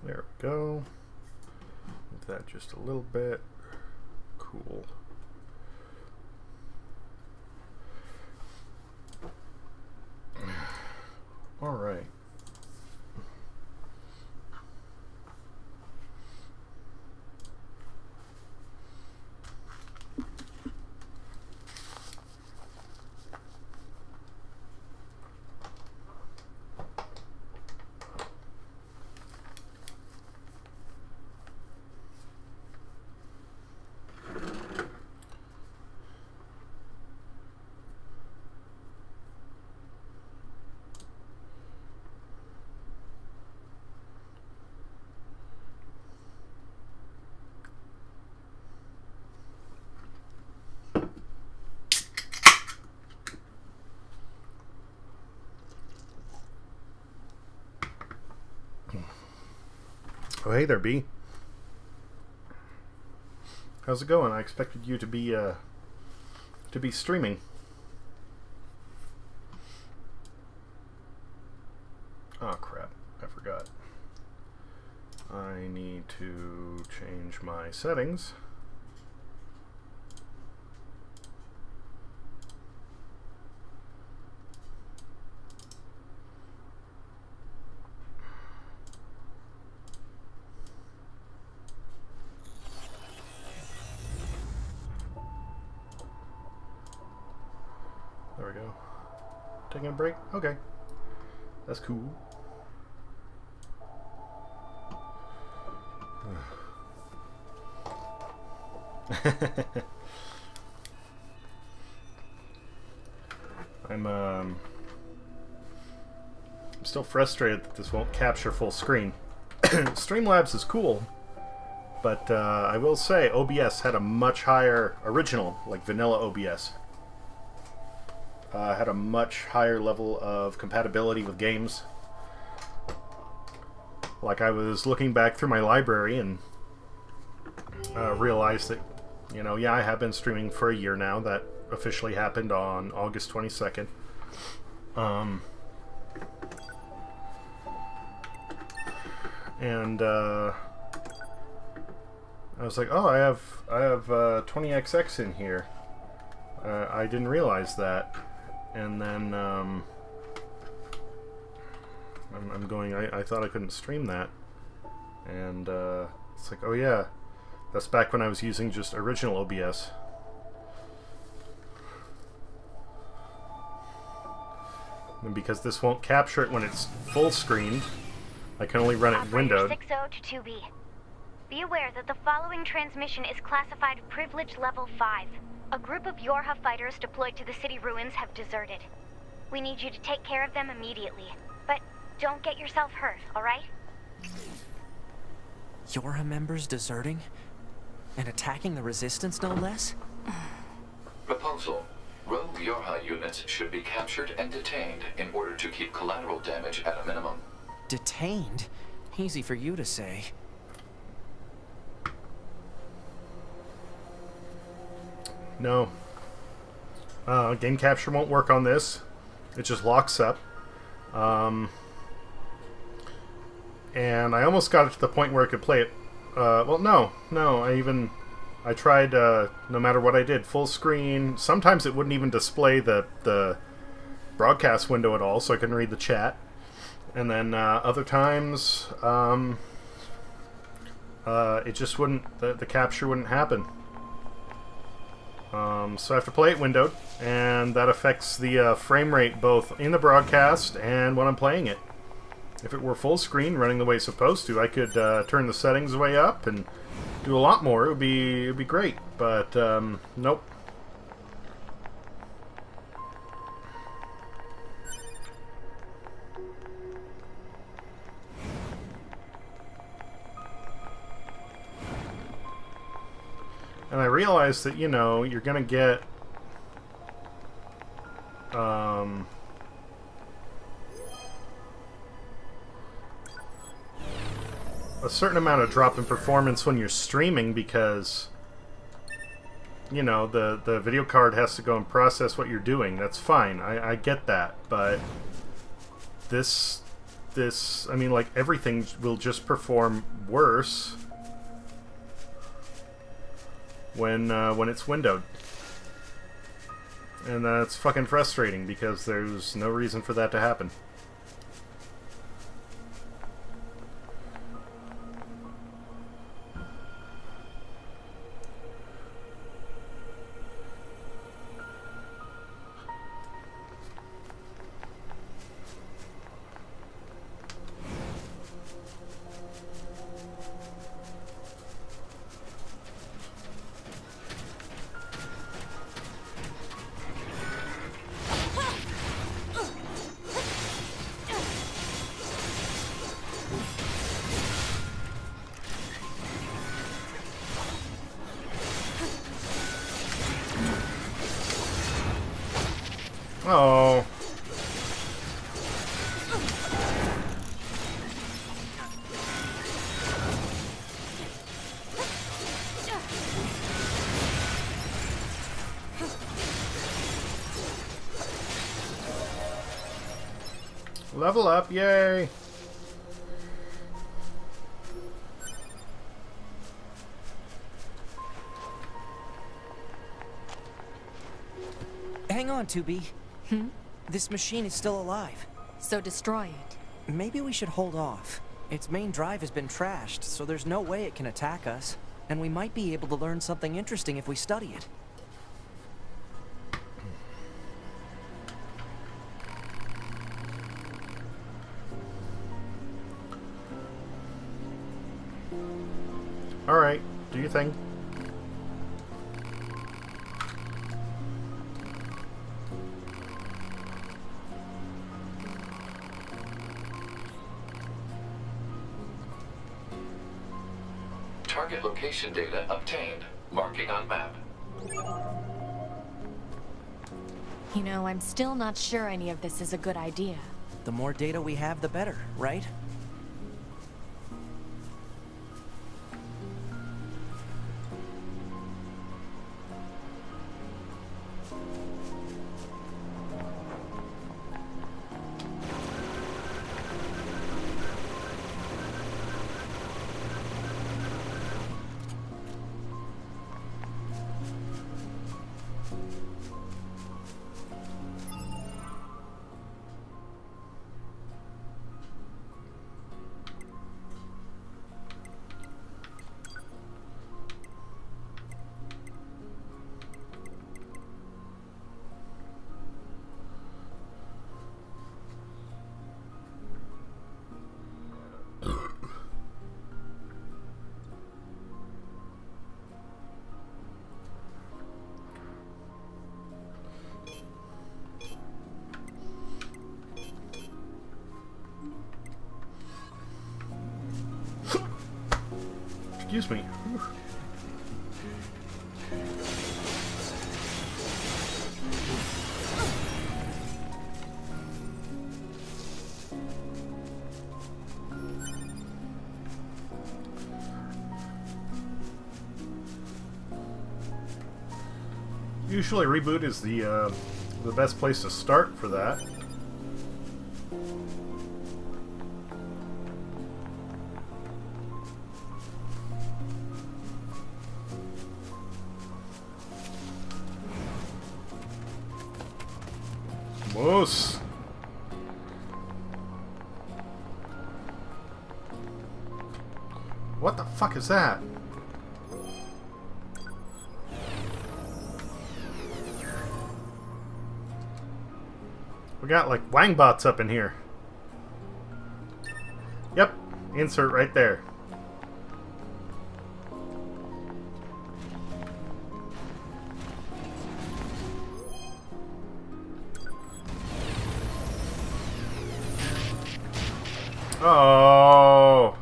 There we go. Move that just a little bit. Cool. All right. Oh, hey there, B. How's it going? I expected you to be streaming. Oh crap, I forgot. I need to change my settings. There we go. Taking a break? Okay. That's cool. I'm still frustrated that this won't capture full screen. Streamlabs is cool, but I will say OBS had a much higher original, like vanilla OBS. Had a much higher level of compatibility with games. Like, I was looking back through my library and realized that, you know, yeah, I have been streaming for a year now. That officially happened on August 22nd. And I was like, oh, I have 20XX in here. I didn't realize that. And then I'm going, I thought I couldn't stream that. And it's like, oh yeah, that's back when I was using just original OBS. And because this won't capture it when it's full screened, I can only run it windowed. 60 to 2B. Be aware that the following transmission is classified Privilege Level 5. A group of Yorha fighters deployed to the city ruins have deserted. We need you to take care of them immediately. But don't get yourself hurt, alright? Yorha members deserting? And attacking the Resistance, no less? Proposal. Rogue Yorha units should be captured and detained in order to keep collateral damage at a minimum. Detained? Easy for you to say. No. Game capture won't work on this. It just locks up. And I almost got it to the point where I could play it. Well, no. I tried, no matter what I did, full screen. Sometimes it wouldn't even display the broadcast window at all, so I couldn't read the chat. And then other times, it just wouldn't, the capture wouldn't happen. So I have to play it windowed, and that affects the frame rate both in the broadcast and when I'm playing it. If it were full screen, running the way it's supposed to, I could turn the settings way up and do a lot more. It would be great, but nope. And I realized that, you know, you're going to get a certain amount of drop in performance when you're streaming because, you know, the video card has to go and process what you're doing. That's fine. I get that. But this this... I mean, like, everything will just perform worse when it's windowed. And that's fucking frustrating, because there's no reason for that to happen. Oh. Level up, yay! Hang on, 2B. This machine is still alive. So destroy it. Maybe we should hold off. Its main drive has been trashed, so there's no way it can attack us. And we might be able to learn something interesting if we study it. Alright, do your thing. Target location data obtained. Marking on map. You know, I'm still not sure any of this is a good idea. The more data we have, the better, right? Excuse me. Usually reboot is the best place to start for that. Moose. What the fuck is that? We got like wangbots up in here. Yep, insert right there. Oh.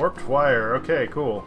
Warped wire. Okay, cool.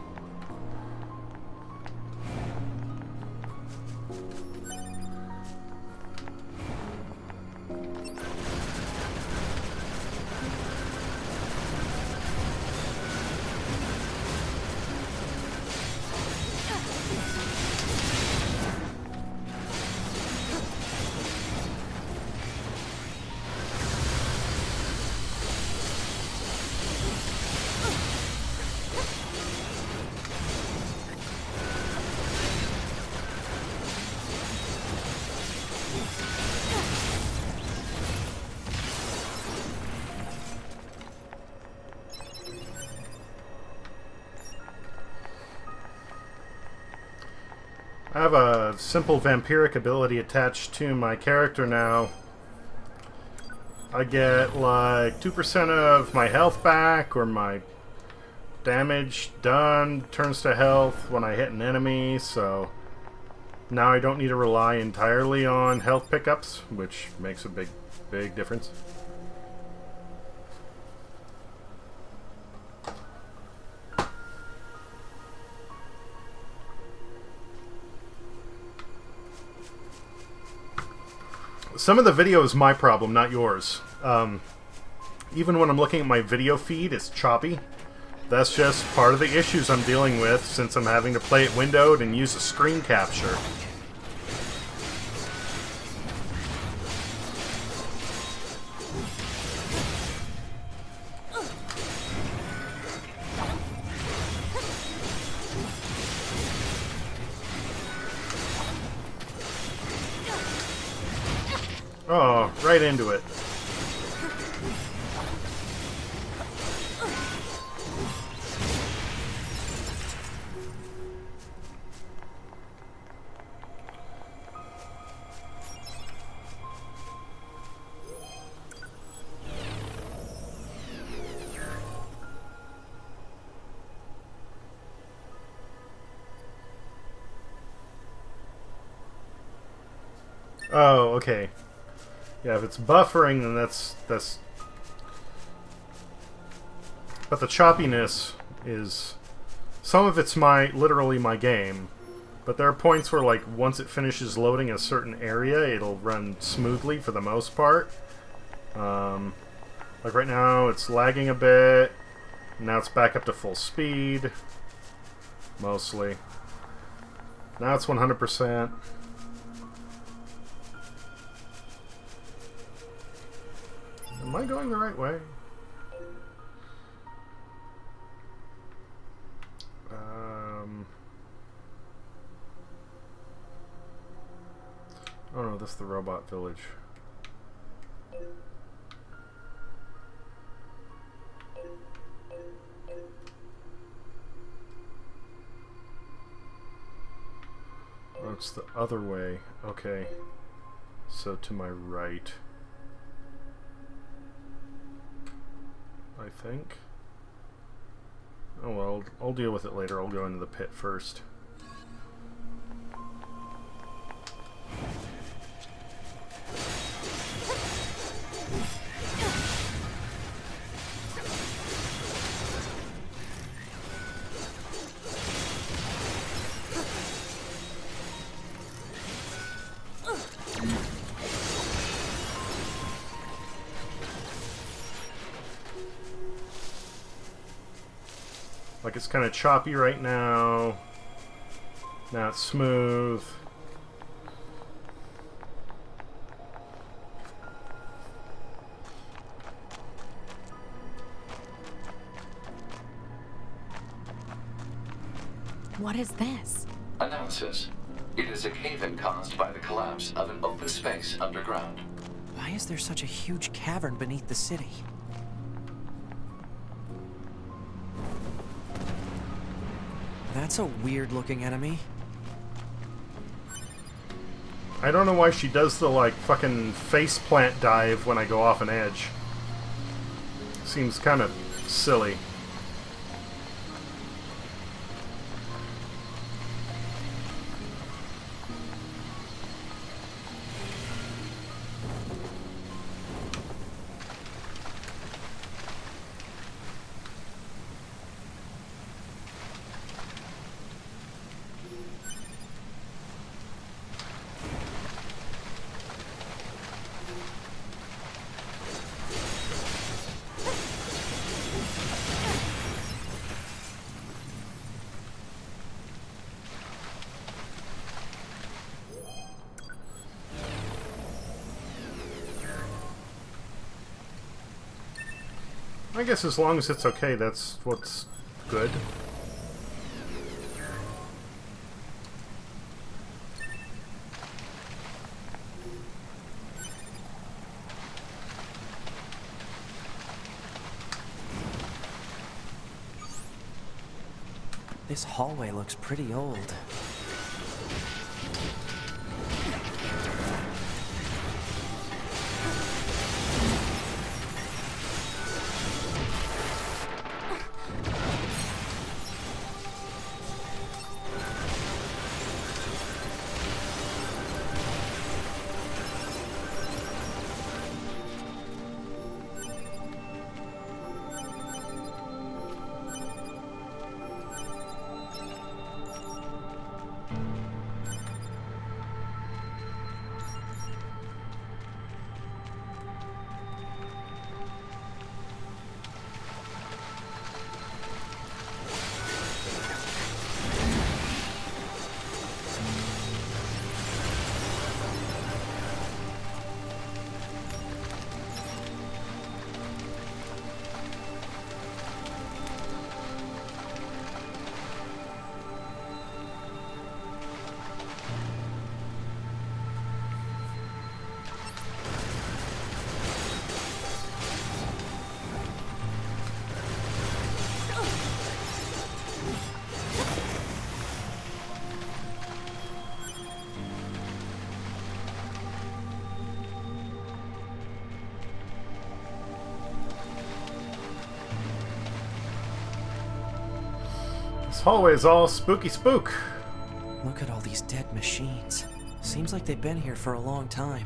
I have a simple vampiric ability attached to my character now. I get like 2% of my health back, or my damage done turns to health when I hit an enemy, so now I don't need to rely entirely on health pickups, which makes a big difference. Some of the video is my problem, not yours. Even when I'm looking at my video feed, it's choppy. That's just part of the issues I'm dealing with since I'm having to play it windowed and use a screen capture. Oh, right into it. Oh, okay. Yeah, if it's buffering, then that's... But the choppiness is... Some of it's literally my game. But there are points where, like, once it finishes loading a certain area, it'll run smoothly for the most part. Like right now, it's lagging a bit. Now it's back up to full speed. Mostly. Now it's 100%. Am I going the right way? Oh no, this is the robot village. Oh, it's the other way. Okay. So to my right. I think. Oh well, I'll deal with it later. I'll go into the pit first. Like, it's kind of choppy right now. Now it's smooth. What is this? Analysis. It is a cave-in caused by the collapse of an open space underground. Why is there such a huge cavern beneath the city? That's a weird-looking enemy. I don't know why she does the, like, fucking faceplant dive when I go off an edge. Seems kind of silly. I guess as long as it's okay, that's what's good. This hallway looks pretty old. This hallway is all spooky spook. Look at all these dead machines. Seems like they've been here for a long time.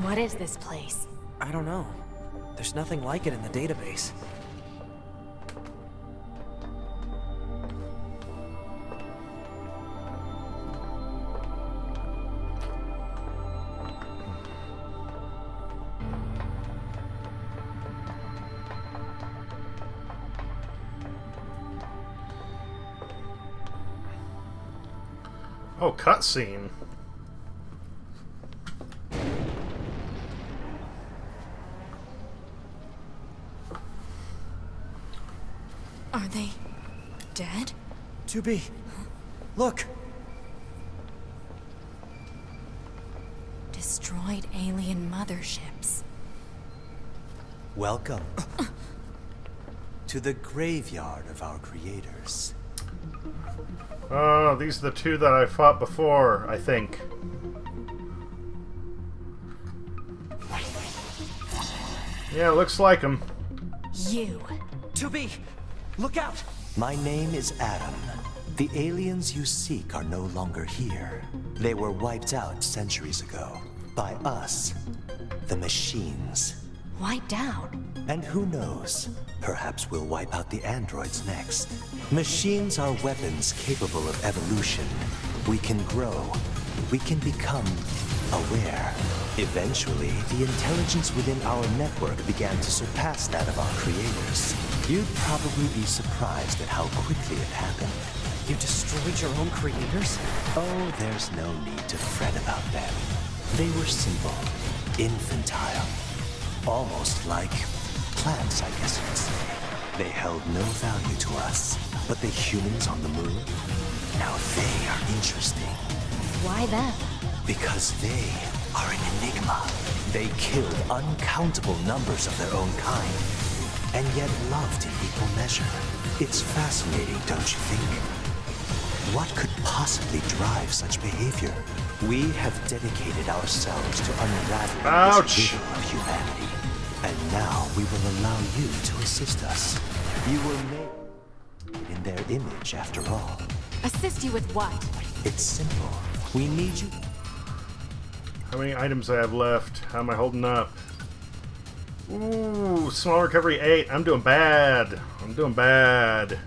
What is this place? I don't know. There's nothing like it in the database. Oh, cutscene. Are they dead? 2B, look! Destroyed alien motherships. Welcome to the graveyard of our creators. Oh, these are the two that I fought before, I think. Yeah, looks like them. You. 2B, look out! My name is Adam. The aliens you seek are no longer here. They were wiped out centuries ago. By us. The machines. Wiped out. And who knows? Perhaps we'll wipe out the androids next. Machines are weapons capable of evolution. We can grow. We can become aware. Eventually, the intelligence within our network began to surpass that of our creators. You'd probably be surprised at how quickly it happened. You destroyed your own creators? Oh, there's no need to fret about them. They were simple, infantile, almost like plants, I guess you'd say. They held no value to us. But the humans on the moon? Now they are interesting. Why them? Because they are an enigma. They killed uncountable numbers of their own kind, and yet loved in equal measure. It's fascinating, don't you think? What could possibly drive such behavior? We have dedicated ourselves to unraveling this riddle of humanity. And now we will allow you to assist us. You were made in their image, after all. Assist you with what? It's simple. We need you. How many items I have left? How am I holding up? Ooh, small recovery 8. I'm doing bad. I'm doing bad.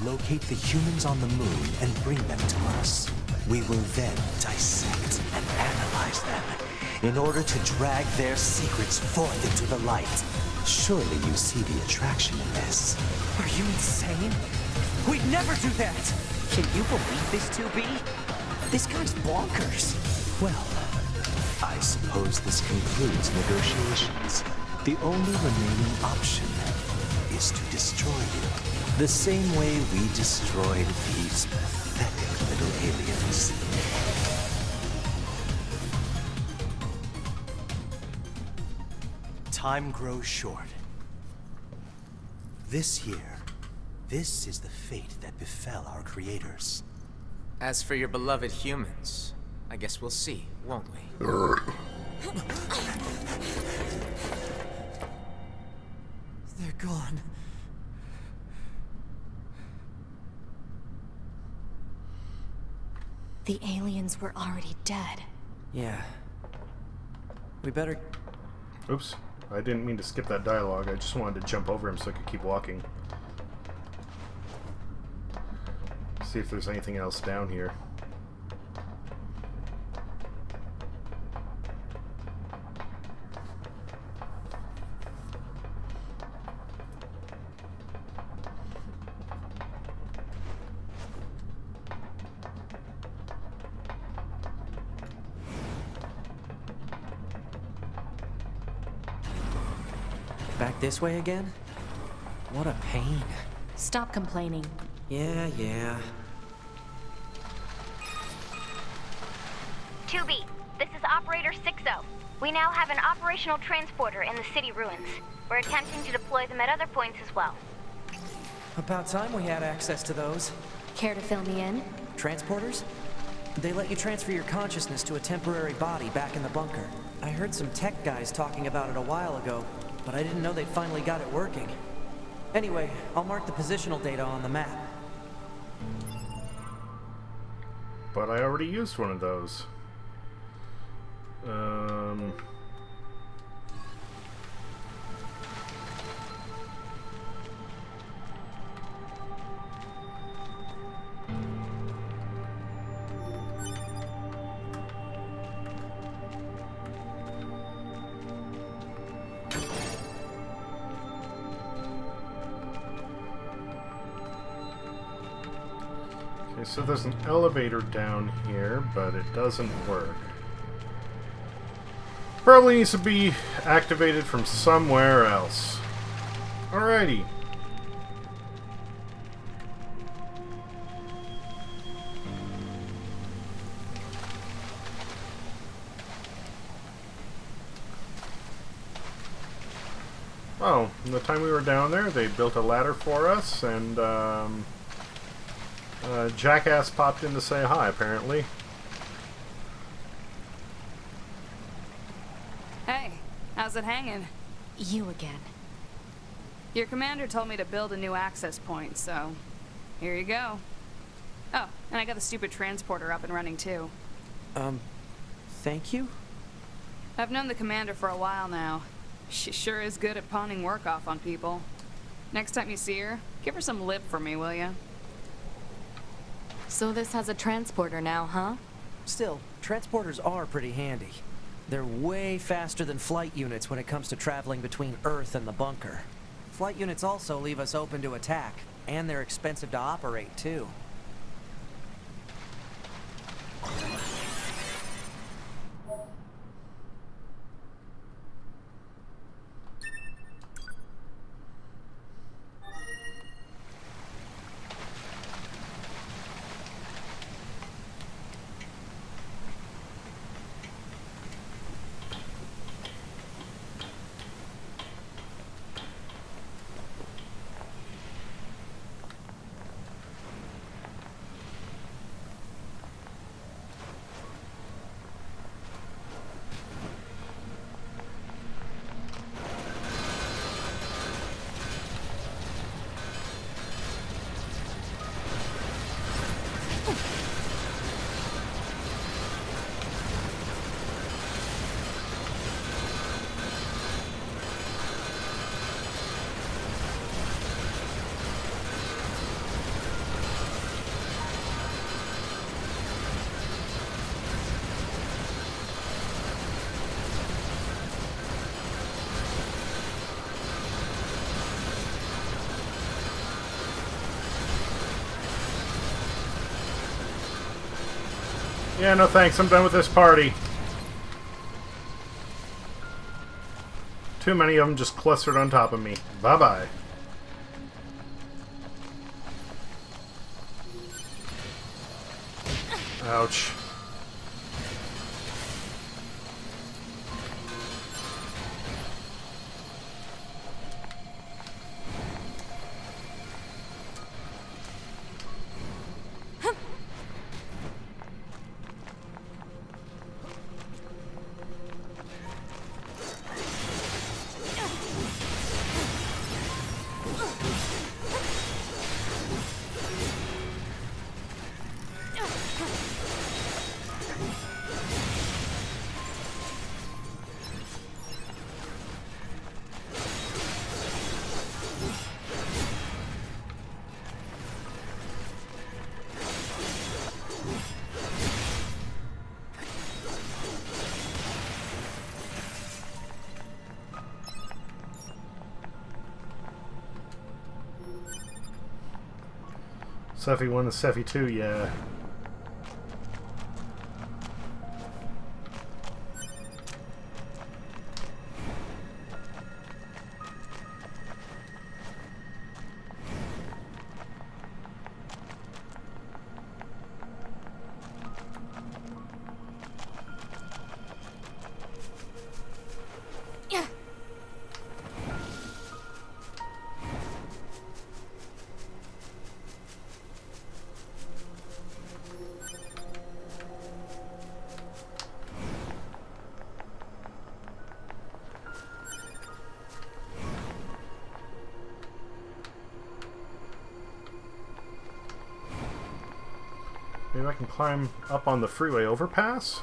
Locate the humans on the moon and bring them to us. We will then dissect and analyze them in order to drag their secrets forth into the light. Surely you see the attraction in this. Are you insane? We'd never do that! Can you believe this, 2B? This guy's bonkers. Well, I suppose this concludes negotiations. The only remaining option is to destroy you. The same way we destroyed these pathetic little aliens. Time grows short. This year, this is the fate that befell our creators. As for your beloved humans, I guess we'll see, won't we? They're gone. The aliens were already dead. Yeah. We better... Oops. I didn't mean to skip that dialogue. I just wanted to jump over him so I could keep walking. See if there's anything else down here. Back this way again? What a pain. Stop complaining. Yeah. 2B, this is Operator 60. We now have an operational transporter in the city ruins. We're attempting to deploy them at other points as well. About time we had access to those. Care to fill me in? Transporters? They let you transfer your consciousness to a temporary body back in the bunker. I heard some tech guys talking about it a while ago, but I didn't know they'd finally got it working. Anyway, I'll mark the positional data on the map. But I already used one of those. Okay, so there's an elevator down here, but it doesn't work. Probably needs to be activated from somewhere else. Alrighty. Oh, the time we were down there, they built a ladder for us, and Jackass popped in to say hi, apparently. Hey, how's it hanging? You again. Your commander told me to build a new access point, so here you go. Oh, and I got the stupid transporter up and running too. Thank you? I've known the commander for a while now. She sure is good at pawning work off on people. Next time you see her, give her some lip for me, will ya? So this has a transporter now, huh? Still, transporters are pretty handy. They're way faster than flight units when it comes to traveling between Earth and the bunker. Flight units also leave us open to attack, and they're expensive to operate, too. Yeah, no thanks. I'm done with this party. Too many of them just clustered on top of me. Bye-bye. Ouch. Cephii 1 and Cephii 2, yeah. Maybe I can climb up on the freeway overpass?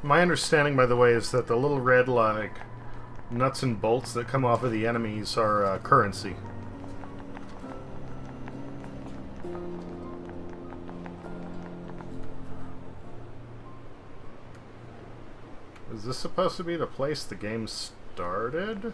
My understanding, by the way, is that the little red, like, nuts and bolts that come off of the enemies are currency. Is this supposed to be the place the game started?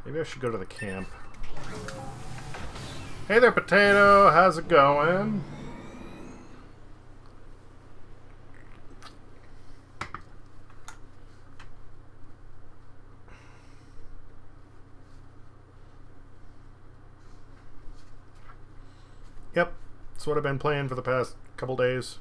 Maybe I should go to the camp. Hey there, Potato! How's it going? Yep, that's what I've been playing for the past couple days.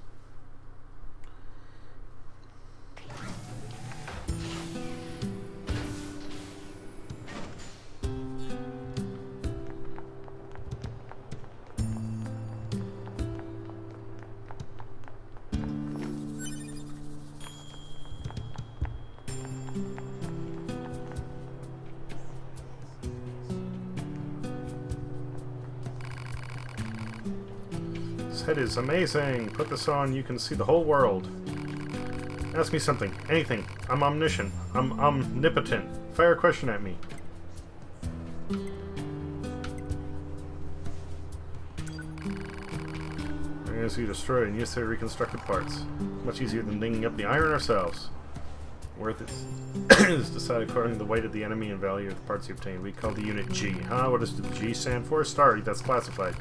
This head is amazing. Put this on, you can see the whole world. Ask me something. Anything. I'm omniscient. I'm omnipotent. Fire a question at me. As you destroy and use their reconstructed parts. Much easier than digging up the iron ourselves. Worth is decided according to the weight of the enemy and value of the parts you obtain. We call the unit G. Huh? What does the G stand for? Sorry, that's classified.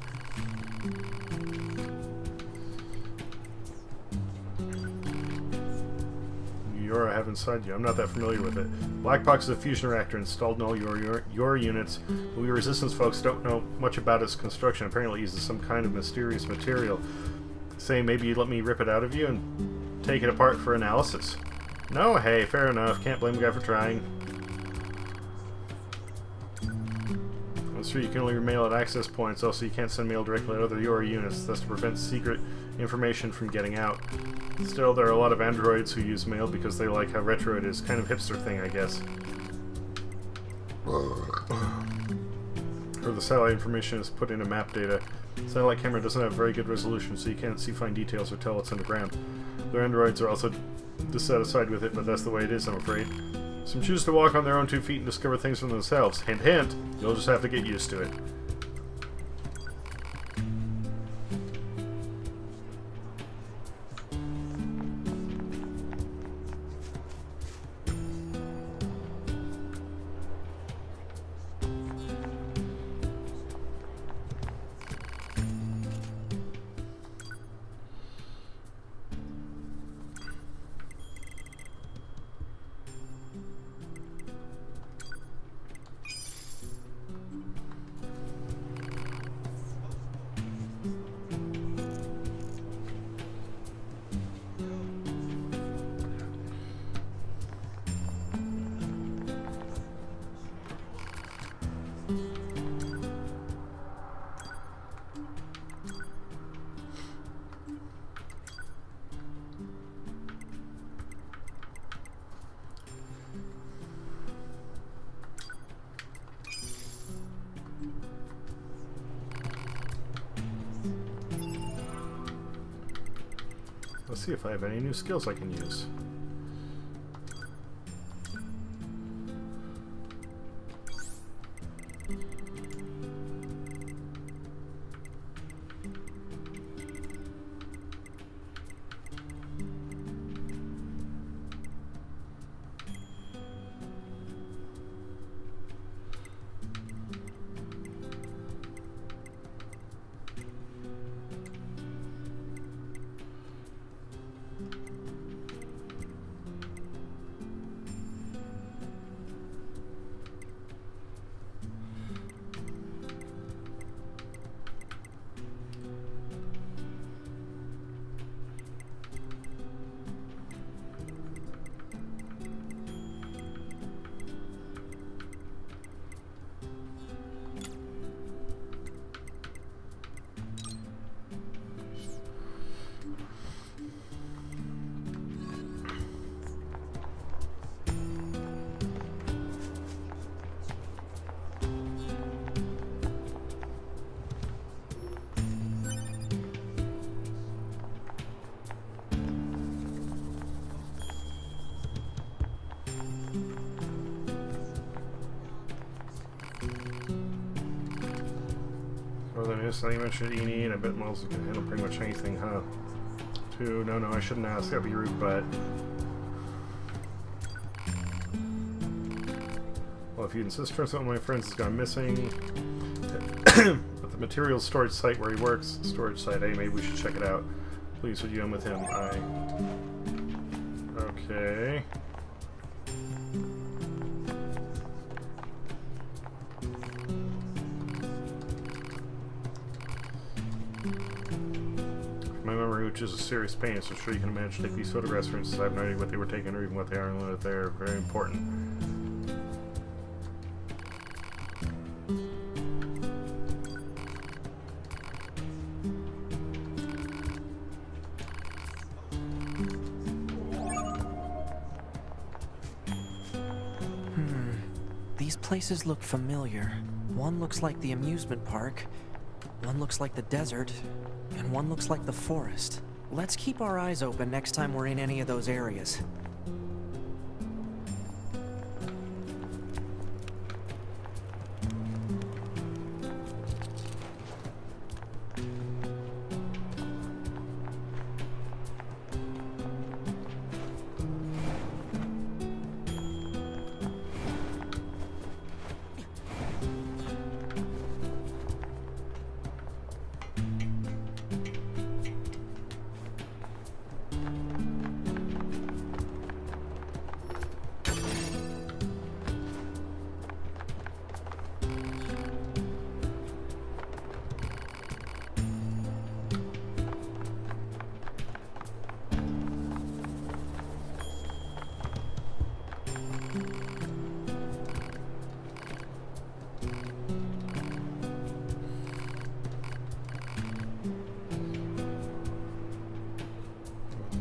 I have inside you. I'm not that familiar with it. Black Box is a fusion reactor installed in all your units. We Resistance folks don't know much about its construction. Apparently it uses some kind of mysterious material. Say maybe you'd let me rip it out of you and take it apart for analysis. No? Hey, fair enough. Can't blame the guy for trying. That's true, you can only mail at access points. Also, you can't send mail directly to other your units. That's to prevent secret information from getting out. Still, there are a lot of androids who use mail because they like how retro it is. Kind of hipster thing, I guess. Or the satellite information is put into map data. Satellite camera doesn't have very good resolution, so you can't see fine details or tell what's underground. Their androids are also dissatisfied with it, but that's the way it is, I'm afraid. Some choose to walk on their own 2 feet and discover things for themselves. Hint, hint, you'll just have to get used to it. Let's see if I have any new skills I can use. So you mentioned E&E, and I bet models can handle pretty much anything, huh? 2, no, I shouldn't ask. That'd be rude, but... Well, if you insist, turns out one of my friends has gone missing. At the materials storage site where he works, storage site, hey, maybe we should check it out. Please, would you come with him? Okay. Which is a serious pain, so I'm sure you can manage to take these photographs. For instance, I have no idea what they were taking or even what they are, and that they're very important. These places look familiar. One looks like the amusement park. One looks like the desert, and one looks like the forest. Let's keep our eyes open next time we're in any of those areas.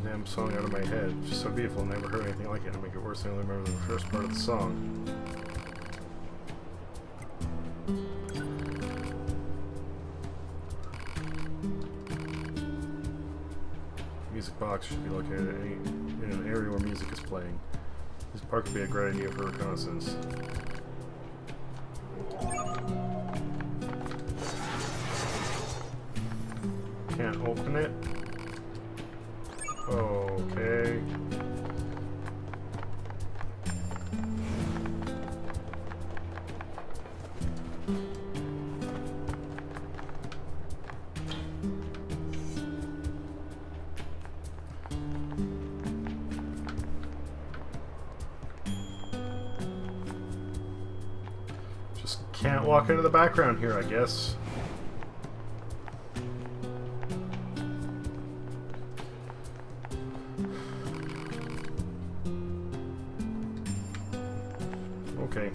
Damn song out of my head. Just so beautiful, never heard anything like it. To make it worse, I only remember the first part of the song. Music box should be located in an area where music is playing. This park would be a great idea for reconnaissance. Can't open it. Okay. Just can't walk into the background here, I guess. Okay.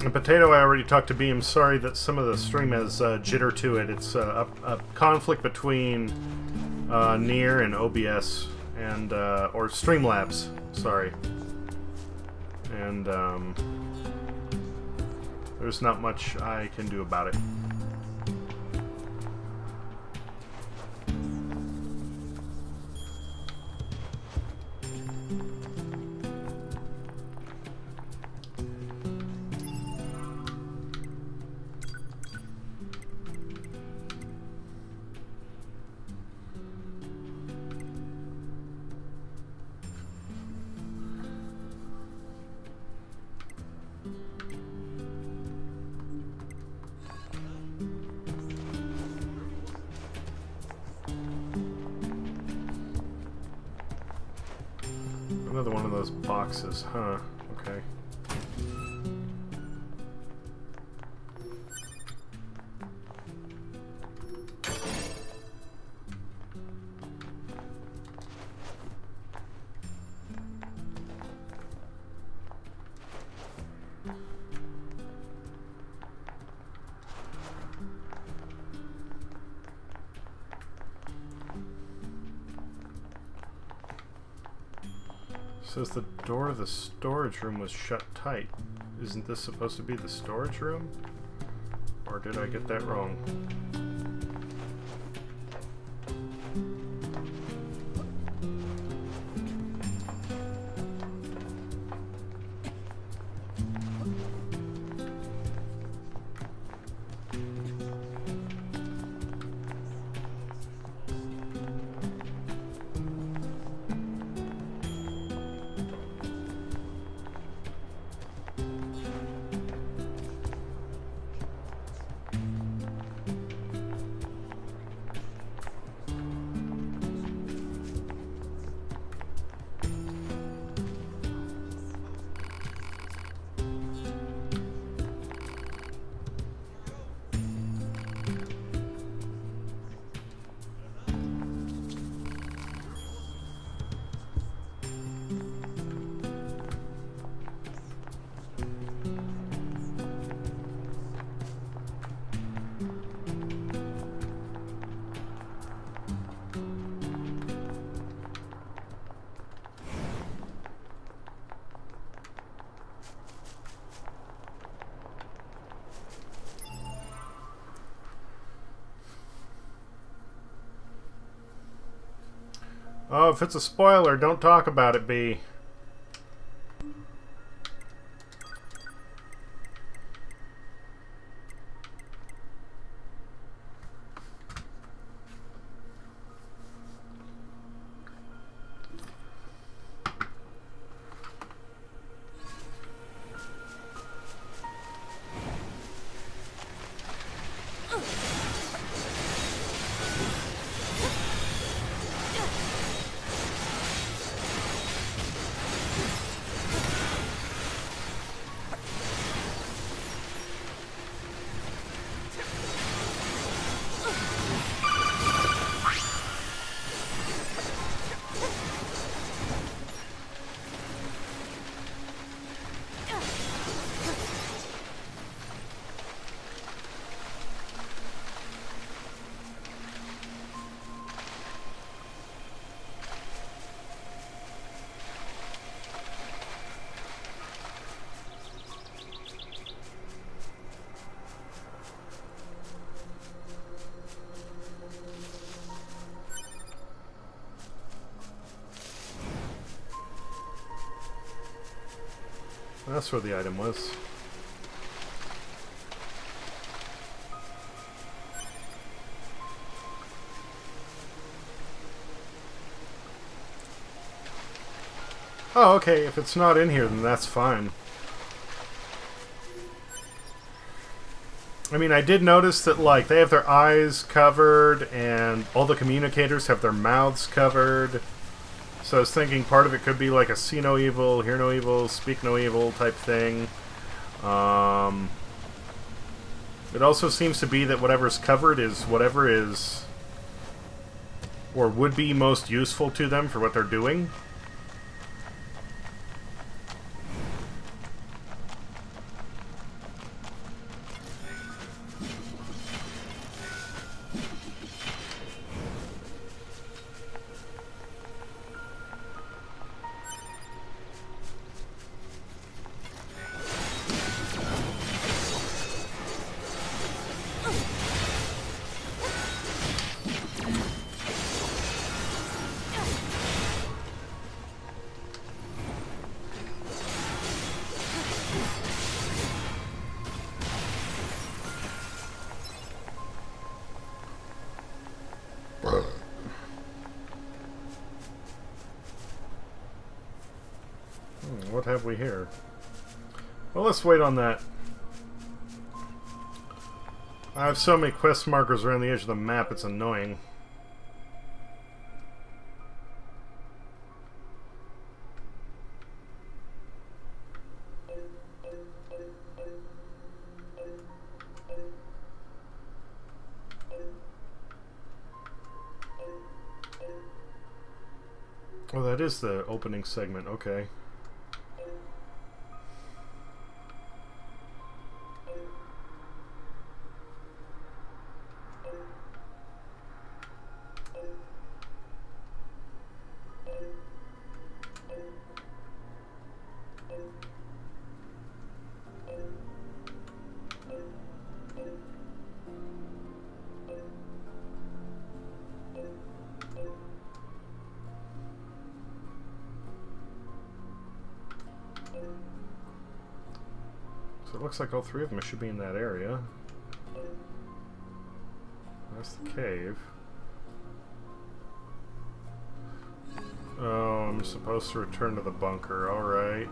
And Potato, I already talked to Beam. Sorry that some of the stream has jitter to it. It's a conflict between Nier and OBS and or Streamlabs. Sorry. And there's not much I can do about it. Another one of those boxes, huh? Okay. Says the door of the storage room was shut tight. Isn't this supposed to be the storage room? Or did I get that wrong? Oh, if it's a spoiler, don't talk about it, B. That's where the item was. Oh, okay. If it's not in here, then that's fine. I mean, I did notice that, like, they have their eyes covered and all the communicators have their mouths covered. So I was thinking part of it could be like a see no evil, hear no evil, speak no evil type thing. It also seems to be that whatever's covered is whatever is or would be most useful to them for what they're doing. What have we here? Well, let's wait on that. I have so many quest markers around the edge of the map, it's annoying. Oh, that is the opening segment, okay. So it looks like all three of them should be in that area. That's the cave. Oh, I'm supposed to return to the bunker. Alright.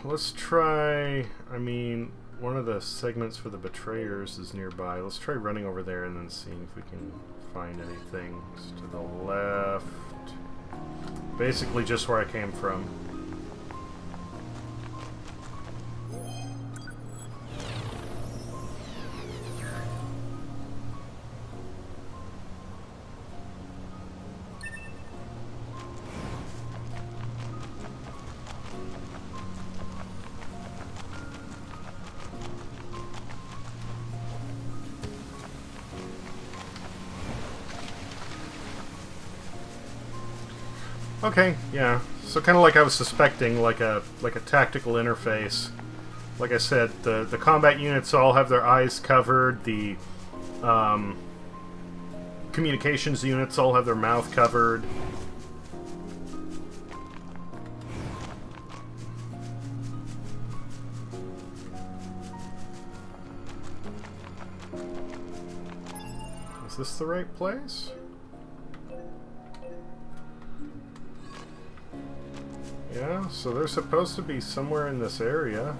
Let's try... I mean, one of the segments for the betrayers is nearby. Let's try running over there and then seeing if we can find anything to the left. Basically just where I came from. Okay, yeah. So kind of like I was suspecting, like a tactical interface. Like I said, the combat units all have their eyes covered. The communications units all have their mouth covered. Is this the right place? Yeah, so they're supposed to be somewhere in this area.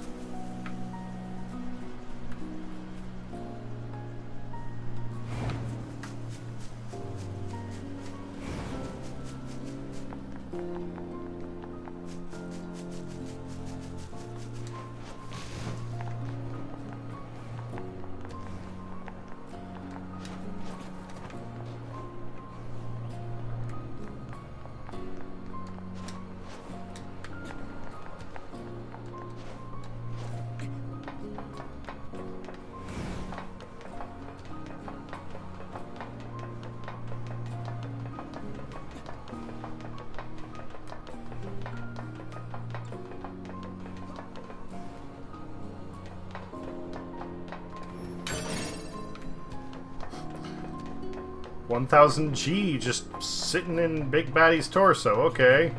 $1,000G just sitting in Big Baddie's torso, okay.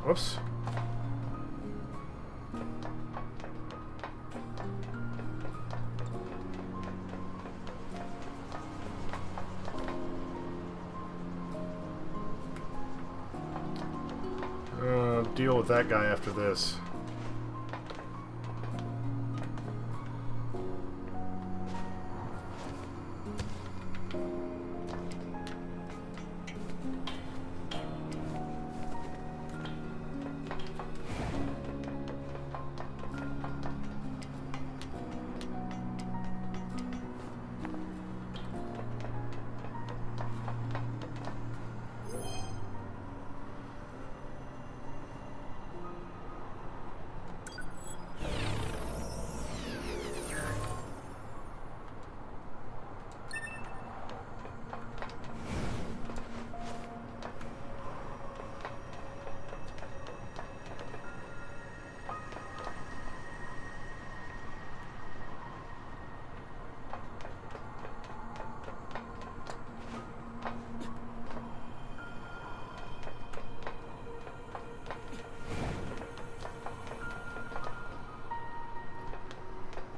Whoops. Deal with that guy after this.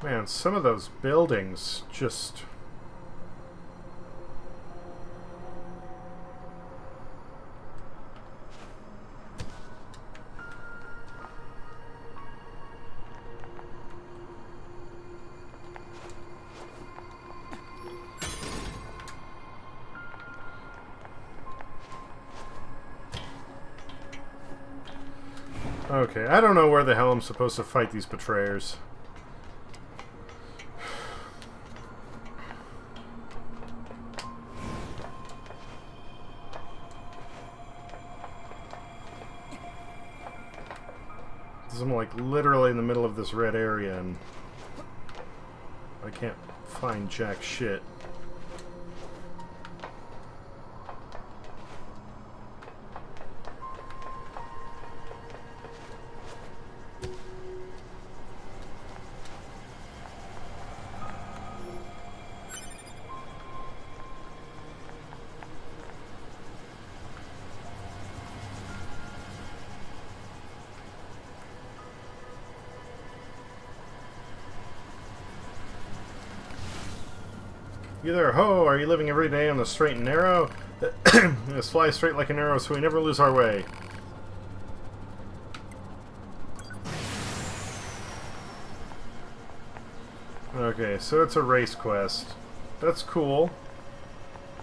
Man, some of those buildings just... Okay, I don't know where the hell I'm supposed to fight these betrayers. I'm like literally in the middle of this red area and I can't find jack shit. You there, ho! Are you living every day on the straight and narrow? Let's fly straight like an arrow so we never lose our way. Okay, so it's a race quest. That's cool.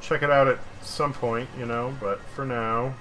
Check it out at some point, you know, but for now...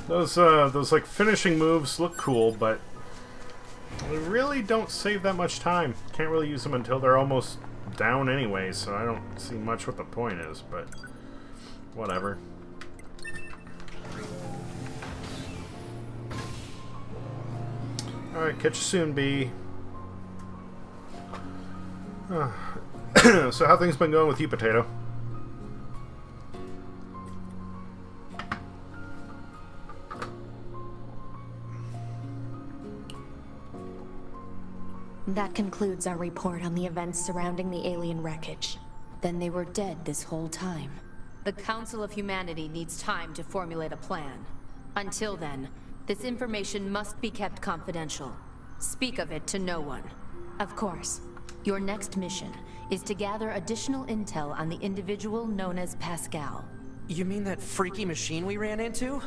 Those like finishing moves look cool, but they really don't save that much time. Can't really use them until they're almost down anyway, so I don't see much what the point is, but whatever. Alright, catch you soon, B. So how things been going with you, Potato? That concludes our report on the events surrounding the alien wreckage. Then they were dead this whole time. The Council of Humanity needs time to formulate a plan. Until then, this information must be kept confidential. Speak of it to no one. Of course. Your next mission is to gather additional intel on the individual known as Pascal. You mean that freaky machine we ran into?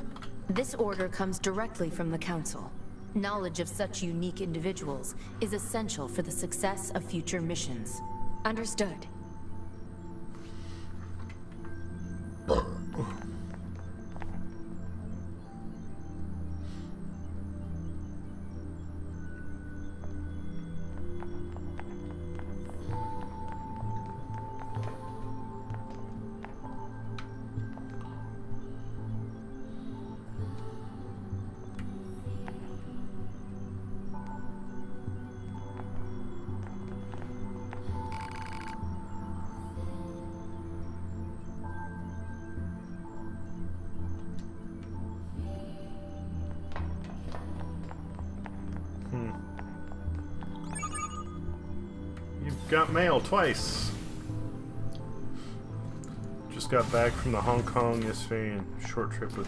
This order comes directly from the Council. Knowledge of such unique individuals is essential for the success of future missions. Understood. You've got mail twice. Just got back from the Hong Kong yesterday and short trip with...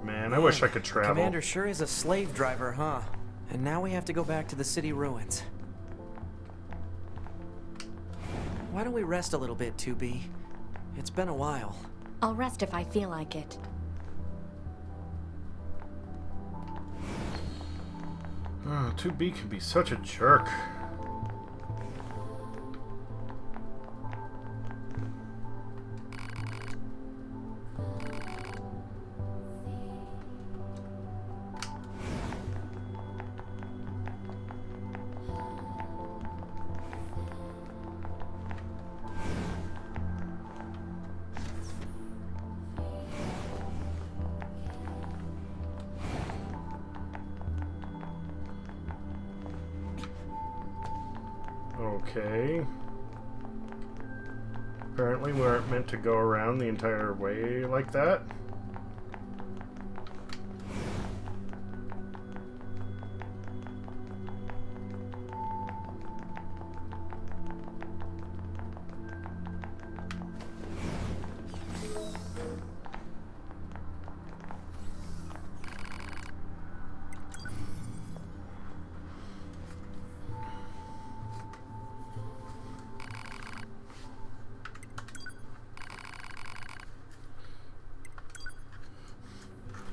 Man, I wish I could travel. Commander sure is a slave driver, huh? And now we have to go back to the city ruins. Why don't we rest a little bit, 2B? It's been a while. I'll rest if I feel like it. Oh, 2B can be such a jerk. Okay. Apparently we aren't meant to go around the entire way like that.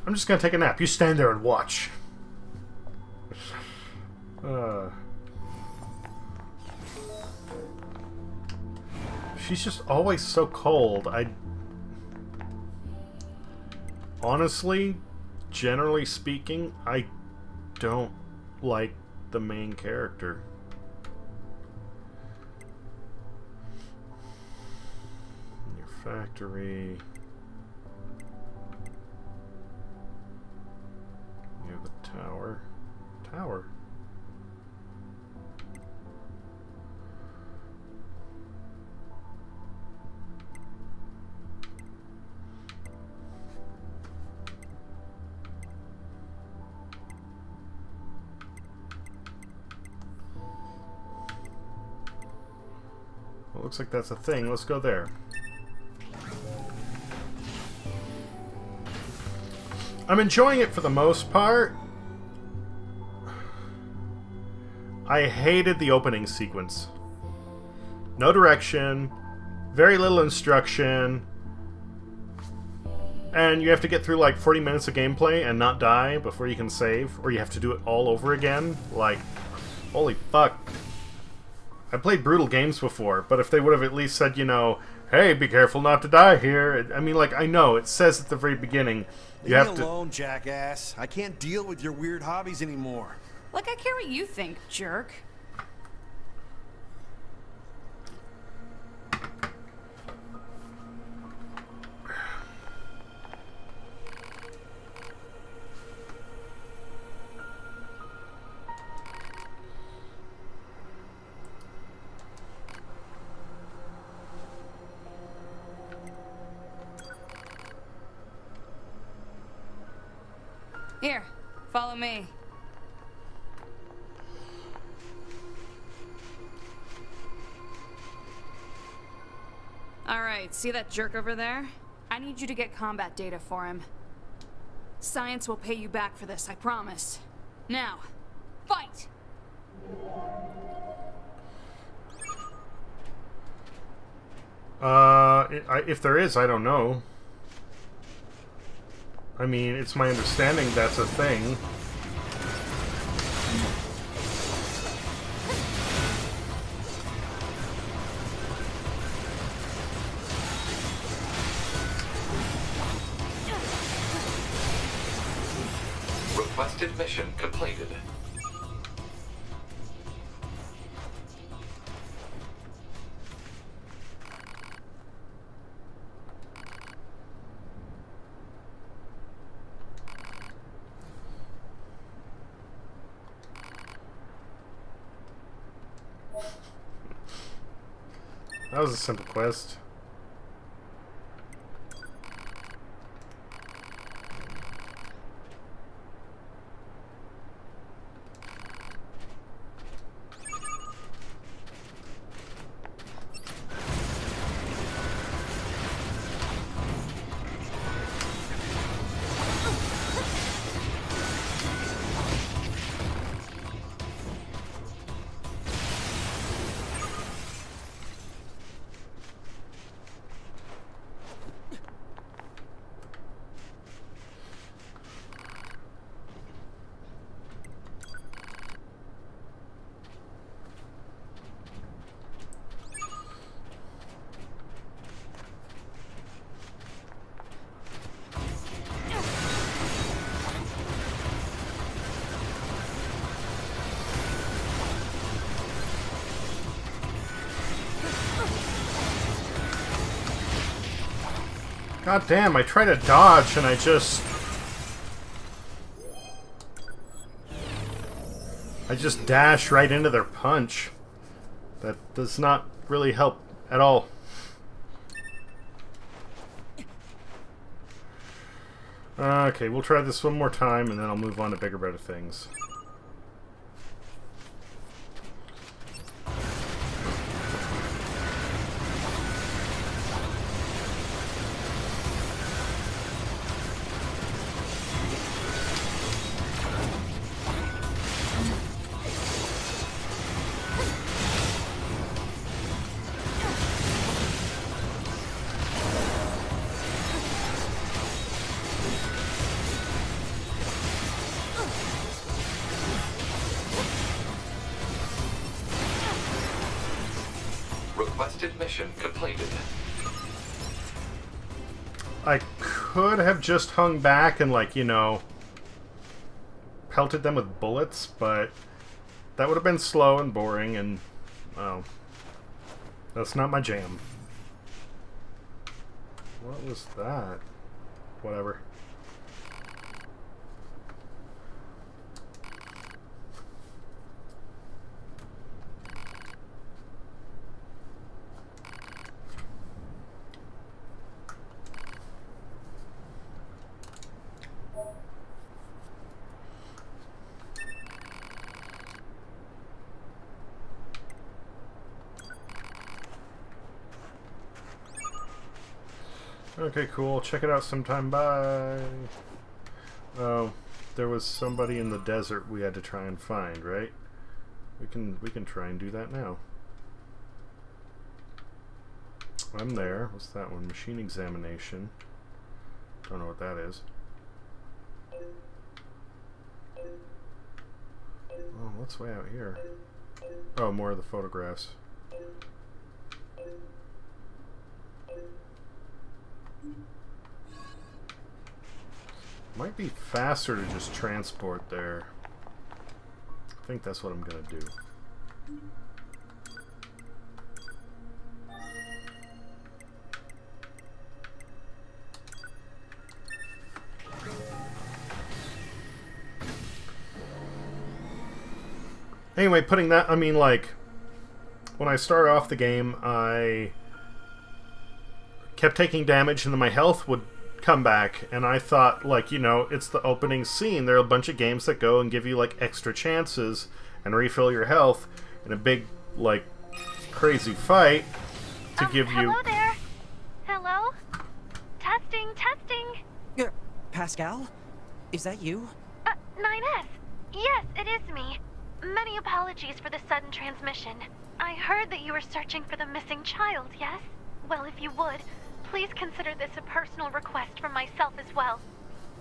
I'm just gonna take a nap. You stand there and watch. She's just always so cold. Honestly, generally speaking, I don't like the main character. Your factory. Near the tower. Tower. Well, looks like that's a thing. Let's go there. I'm enjoying it for the most part. I hated the opening sequence. No direction, very little instruction, and you have to get through like 40 minutes of gameplay and not die before you can save, or you have to do it all over again. Like, holy fuck. I played brutal games before, but if they would have at least said, you know, hey, be careful not to die here. I mean, like, I know, it says at the very beginning, you have Leave to... me alone, jackass. I can't deal with your weird hobbies anymore. Like I care what you think, jerk. Here, follow me. Alright, see that jerk over there? I need you to get combat data for him. Science will pay you back for this, I promise. Now, fight! If there is, I don't know. I mean, it's my understanding that's a thing. Requested mission completed. That was a simple quest. God damn, I try to dodge and I just dash right into their punch. That does not really help at all. Okay, we'll try this one more time and then I'll move on to bigger, better things. Requested mission completed. I could have just hung back and, like, you know, pelted them with bullets, but that would have been slow and boring and, well, that's not my jam. What was that? Whatever. Okay, cool. Check it out sometime. Bye. Oh, there was somebody in the desert we had to try and find, right? We can try and do that now. I'm there. What's that one? Machine examination. Don't know what that is. Oh, what's way out here? Oh, more of the photographs. Might be faster to just transport there. I think that's what I'm gonna do. Anyway, putting that, I mean, like, when I started off the game, I kept taking damage and then my health would come back, and I thought, like, you know, it's the opening scene. There are a bunch of games that go and give you, like, extra chances and refill your health in a big, like, crazy fight to give you... Hello there. Hello? Testing, testing. Pascal? Is that you? 9S. Yes, it is me. Many apologies for the sudden transmission. I heard that you were searching for the missing child, yes? Well, if you would, please consider this a personal request from myself as well.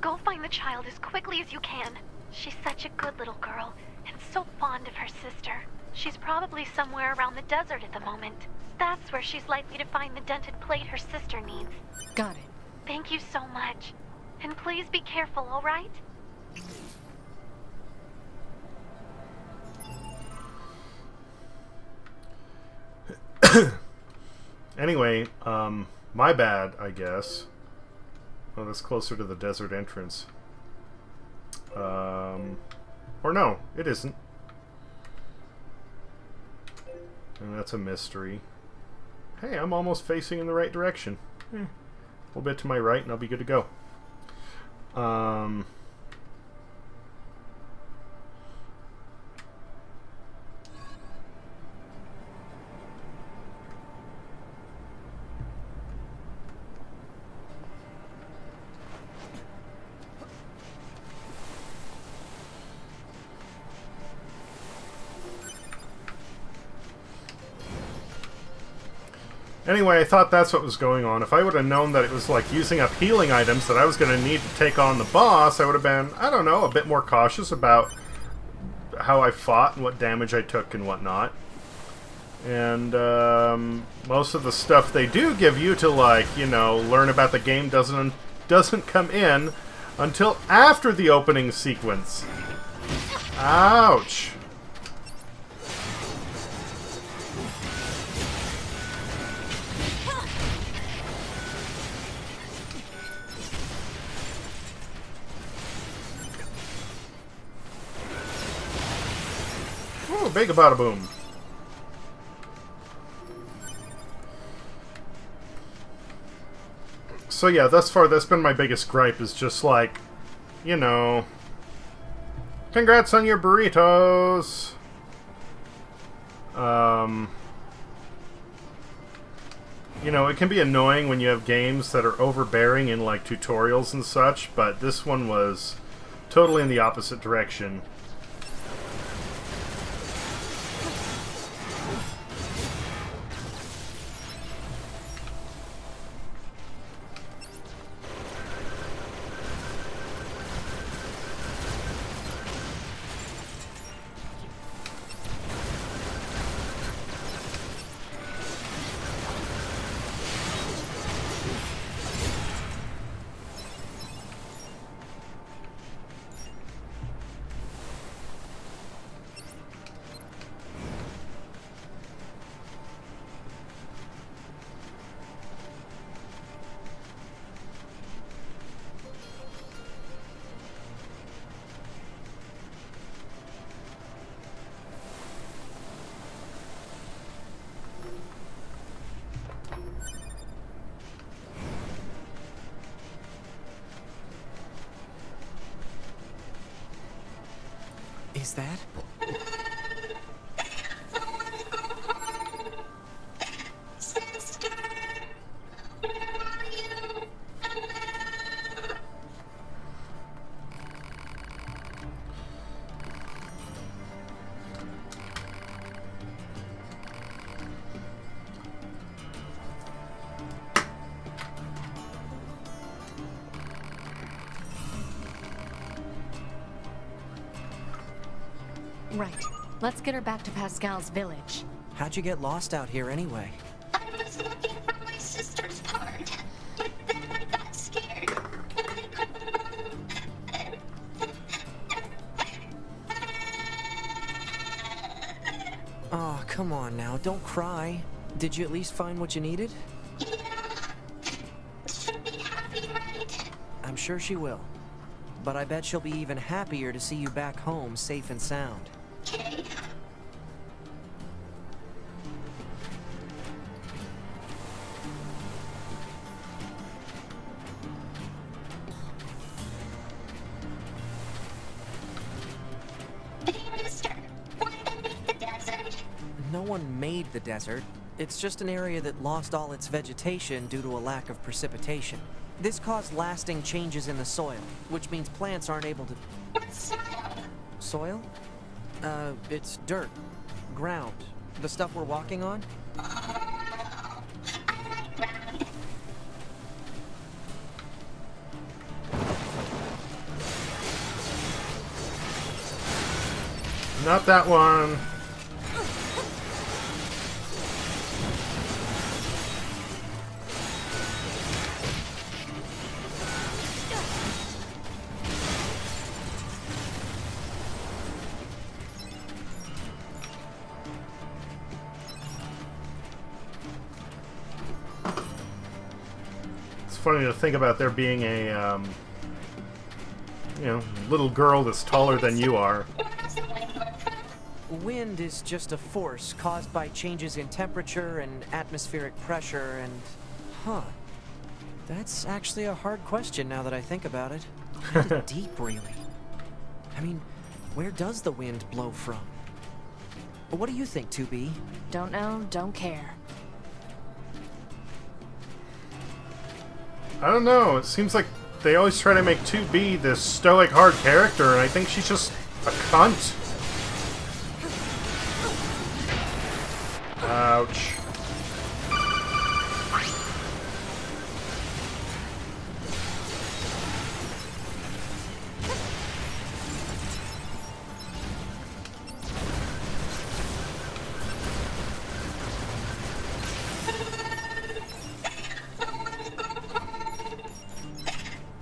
Go find the child as quickly as you can. She's such a good little girl, and so fond of her sister. She's probably somewhere around the desert at the moment. That's where she's likely to find the dented plate her sister needs. Got it. Thank you so much. And please be careful, alright? Anyway, my bad, I guess. Oh, that's closer to the desert entrance. Or no, it isn't. And that's a mystery. Hey, I'm almost facing in the right direction. A little bit to my right and I'll be good to go. Anyway, I thought that's what was going on. If I would have known that it was like using up healing items that I was going to need to take on the boss, I would have been, I don't know, a bit more cautious about how I fought and what damage I took and whatnot. And most of the stuff they do give you to, like, you know, learn about the game doesn't come in until after the opening sequence. Ouch! Ooh, big bada boom. So yeah, thus far that's been my biggest gripe, is just like, you know, congrats on your burritos. You know, it can be annoying when you have games that are overbearing in like tutorials and such, but this one was totally in the opposite direction. Is that? Right. Let's get her back to Pascal's village. How'd you get lost out here anyway? I was looking for my sister's part, but then I got scared. Come on now, don't cry. Did you at least find what you needed? Yeah. She'll be happy, right? I'm sure she will. But I bet she'll be even happier to see you back home, safe and sound. Okay. Hey, mister. Why make the desert? No one made the desert. It's just an area that lost all its vegetation due to a lack of precipitation. This caused lasting changes in the soil, which means plants aren't able to... What's soil? Soil? It's dirt. Ground. The stuff we're walking on? I like ground. Not that one. It's funny to think about there being a, little girl that's taller than you are. Where's the wind come from? Wind is just a force caused by changes in temperature and atmospheric pressure and... Huh. That's actually a hard question now that I think about it. Kind of deep, really. I mean, where does the wind blow from? What do you think, 2B? Don't know, don't care. I don't know. It seems like they always try to make 2B this stoic, hard character, and I think she's just a cunt. Ouch.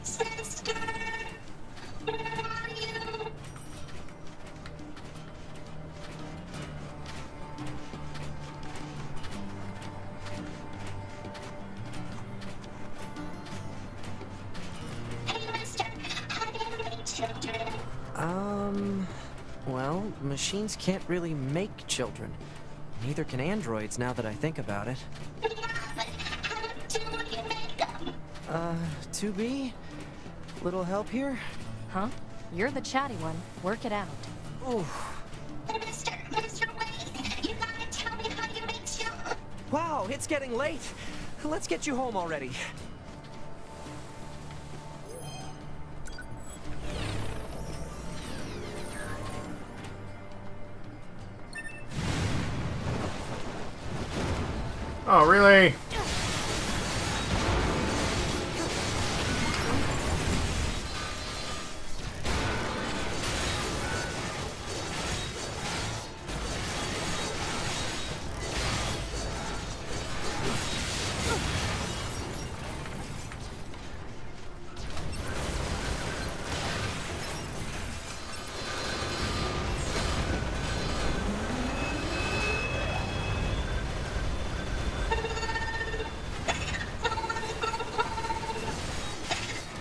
Sister. Where are you? Hey, mister. How do you make children? Well, machines can't really make children. Neither can androids, now that I think about it. Yeah, but how do you make them? 2B? Little help here? Huh? You're the chatty one. Work it out. Ooh. Mister, wait. You gotta tell me how you make children. Wow, it's getting late. Let's get you home already. Oh, really?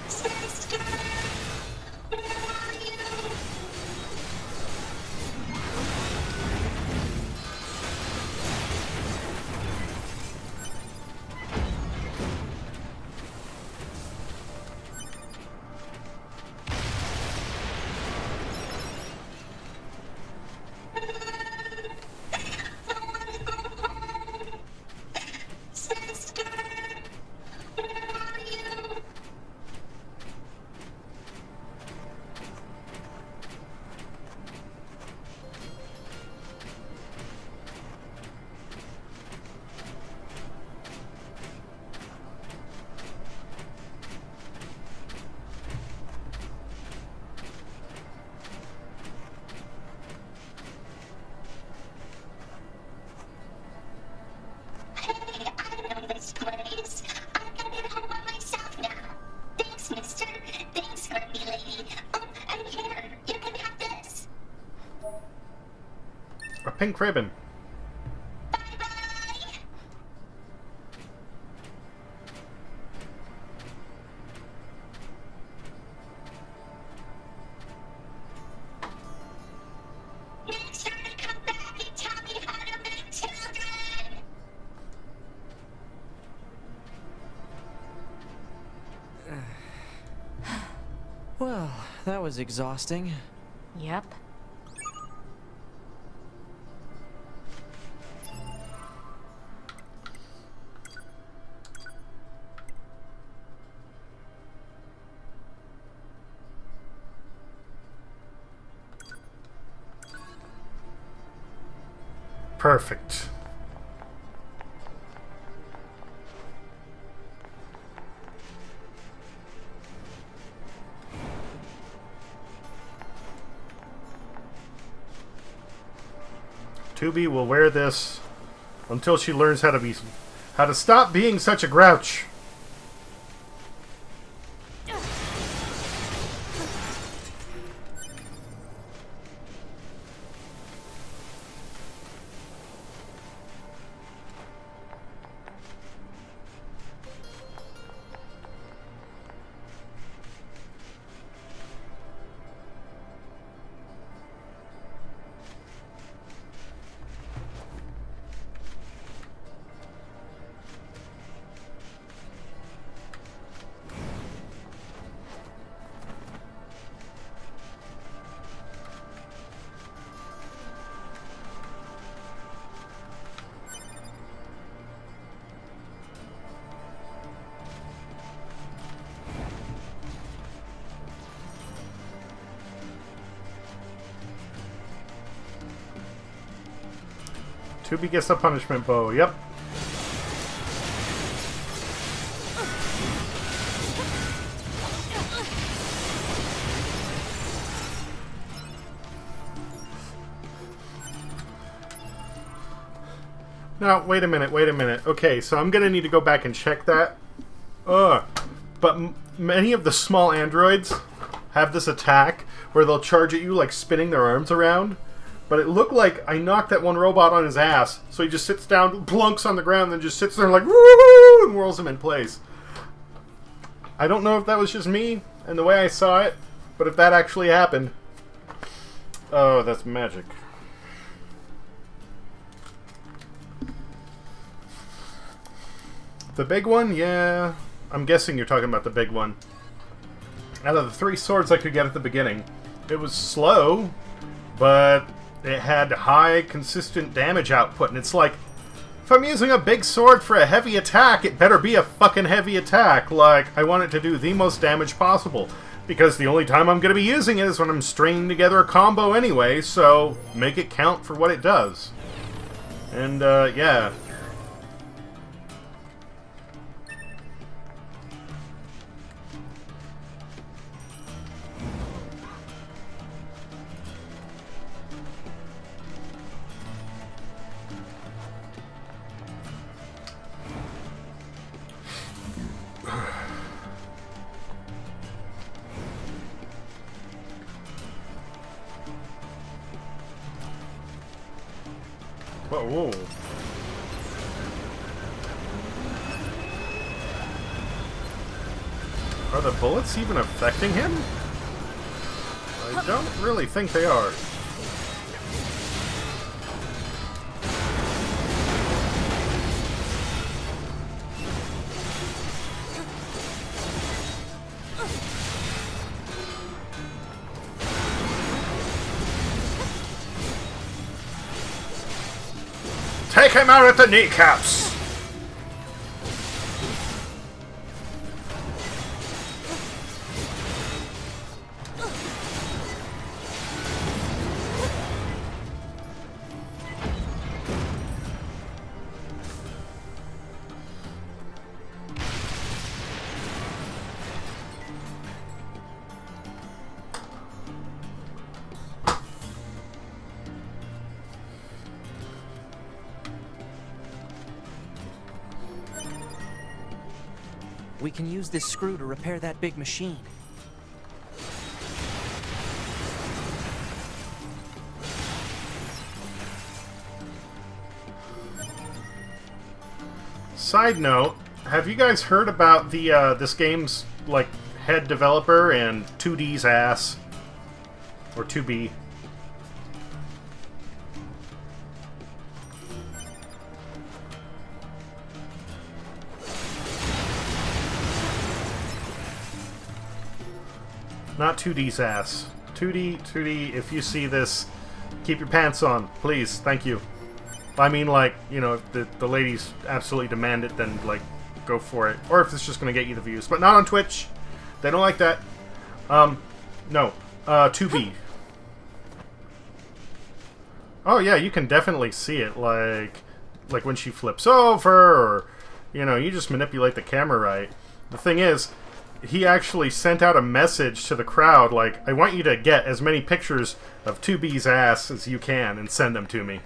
Sister. Where are you? Sister. Where are you? Hey, I know this place. I can get home by myself now. Thanks, mister. Thanks, Herbie lady. Oh, and here, you can have this. A pink ribbon. that was exhausting. Yep. Perfect. Tubi will wear this until she learns how to stop being such a grouch. Tubi gets the punishment bow. Yep. Now, wait a minute, wait a minute. Okay, so I'm gonna need to go back and check that. But many of the small androids have this attack where they'll charge at you like spinning their arms around. But it looked like I knocked that one robot on his ass, so he just sits down, plunks on the ground, and then just sits there like, woo, and whirls him in place. I don't know if that was just me and the way I saw it, but if that actually happened, oh, that's magic. The big one? Yeah, I'm guessing you're talking about the big one. Out of the 3 swords I could get at the beginning, it was slow, but it had high, consistent damage output, and it's like, if I'm using a big sword for a heavy attack, it better be a fucking heavy attack. Like, I want it to do the most damage possible, because the only time I'm going to be using it is when I'm stringing together a combo anyway, so make it count for what it does. And, yeah. Whoa. Are the bullets even affecting him? I don't really think they are. Take him out at the kneecaps! We can use this screw to repair that big machine. Side note, have you guys heard about the this game's like head developer and 2D's ass? Or 2B? Not 2D's ass. 2D, if you see this, keep your pants on, please, thank you. I mean, like, you know, if the ladies absolutely demand it, then, like, go for it. Or if it's just gonna get you the views. But not on Twitch. They don't like that. No. 2B. Oh, yeah, you can definitely see it, like when she flips over, or, you know, you just manipulate the camera right. The thing is, he actually sent out a message to the crowd, like, I want you to get as many pictures of 2B's ass as you can and send them to me.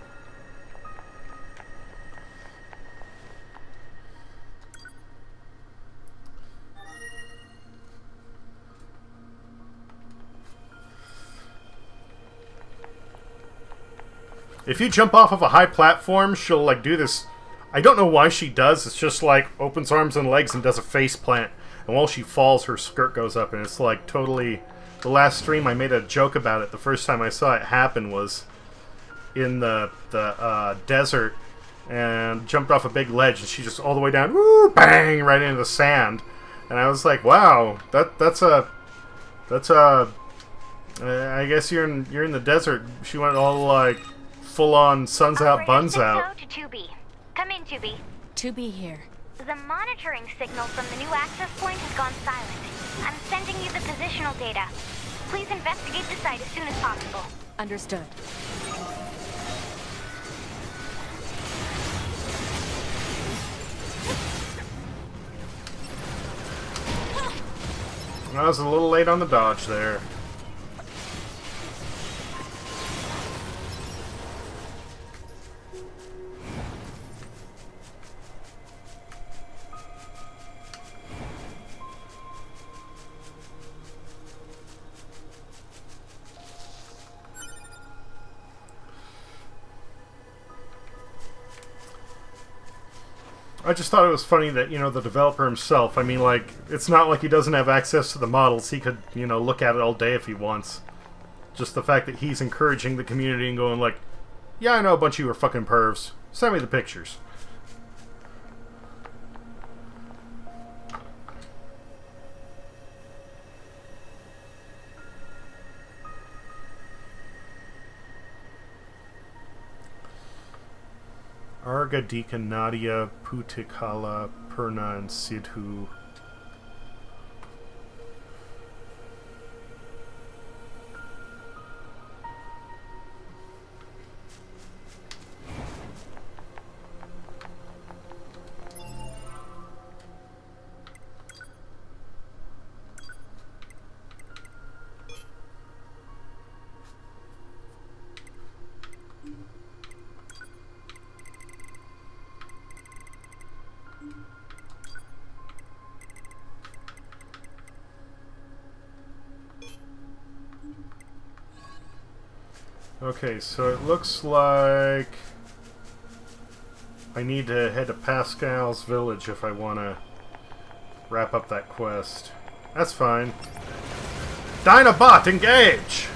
If you jump off of a high platform, she'll, like, do this. I don't know why she does. It's just, like, opens arms and legs and does a face plant. And while she falls, her skirt goes up. And it's, like, totally... The last stream, I made a joke about it. The first time I saw it happen was in the desert. And jumped off a big ledge. And she just all the way down, woo, bang, right into the sand. And I was like, wow, that's a... I guess you're in the desert. She went all, like... full-on suns out, buns out. To 2B. Come in, 2B. 2B here. The monitoring signal from the new access point has gone silent. I'm sending you the positional data. Please investigate the site as soon as possible. Understood. I was a little late on the dodge there. I just thought it was funny that, you know, the developer himself, I mean, like, it's not like he doesn't have access to the models. He could, you know, look at it all day if he wants. Just the fact that he's encouraging the community and going like, yeah, I know a bunch of you are fucking pervs. Send me the pictures. Arga, Deacon, Nadia, Putikala, Purna, and Sidhu. Okay, so it looks like I need to head to Pascal's village if I want to wrap up that quest. That's fine. Dinobot, engage!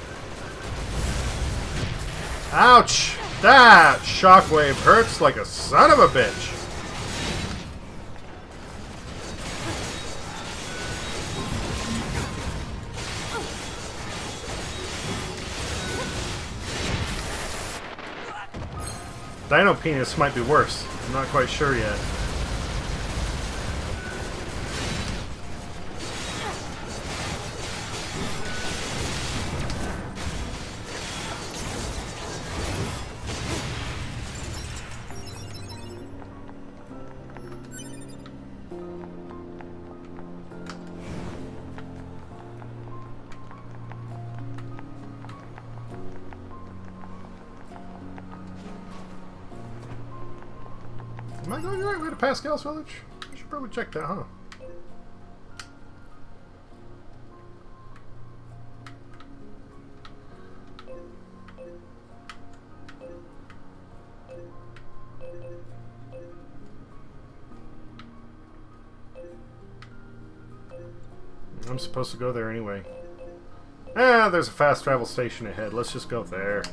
Ouch! That shockwave hurts like a son of a bitch! Dino Penis might be worse. I'm not quite sure yet. Am I going the right way to Pascal's village? I should probably check that, huh? I'm supposed to go there anyway. Ah, there's a fast travel station ahead. Let's just go there.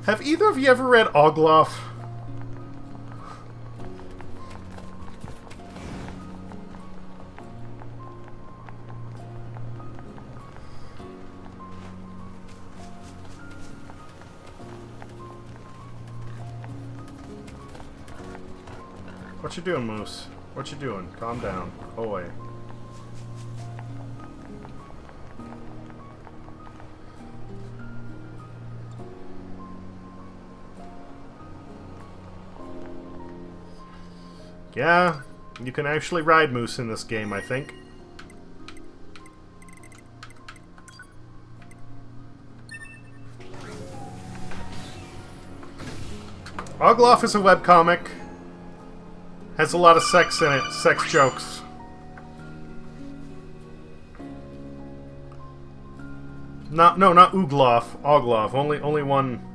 Have either of you ever read Ogloff? What you doing, Moose? What you doing? Calm down. Go away. Yeah, you can actually ride Moose in this game, I think. Goliath is a webcomic. Has a lot of sex in it. Sex jokes. No, not Ugloff. Ogloff. Only one.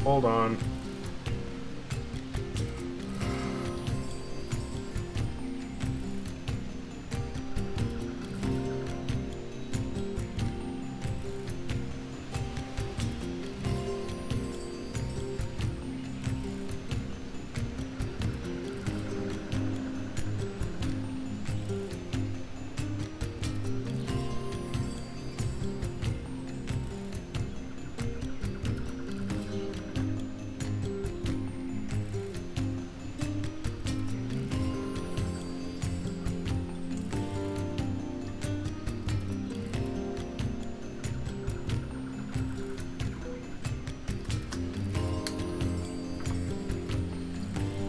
Hold on.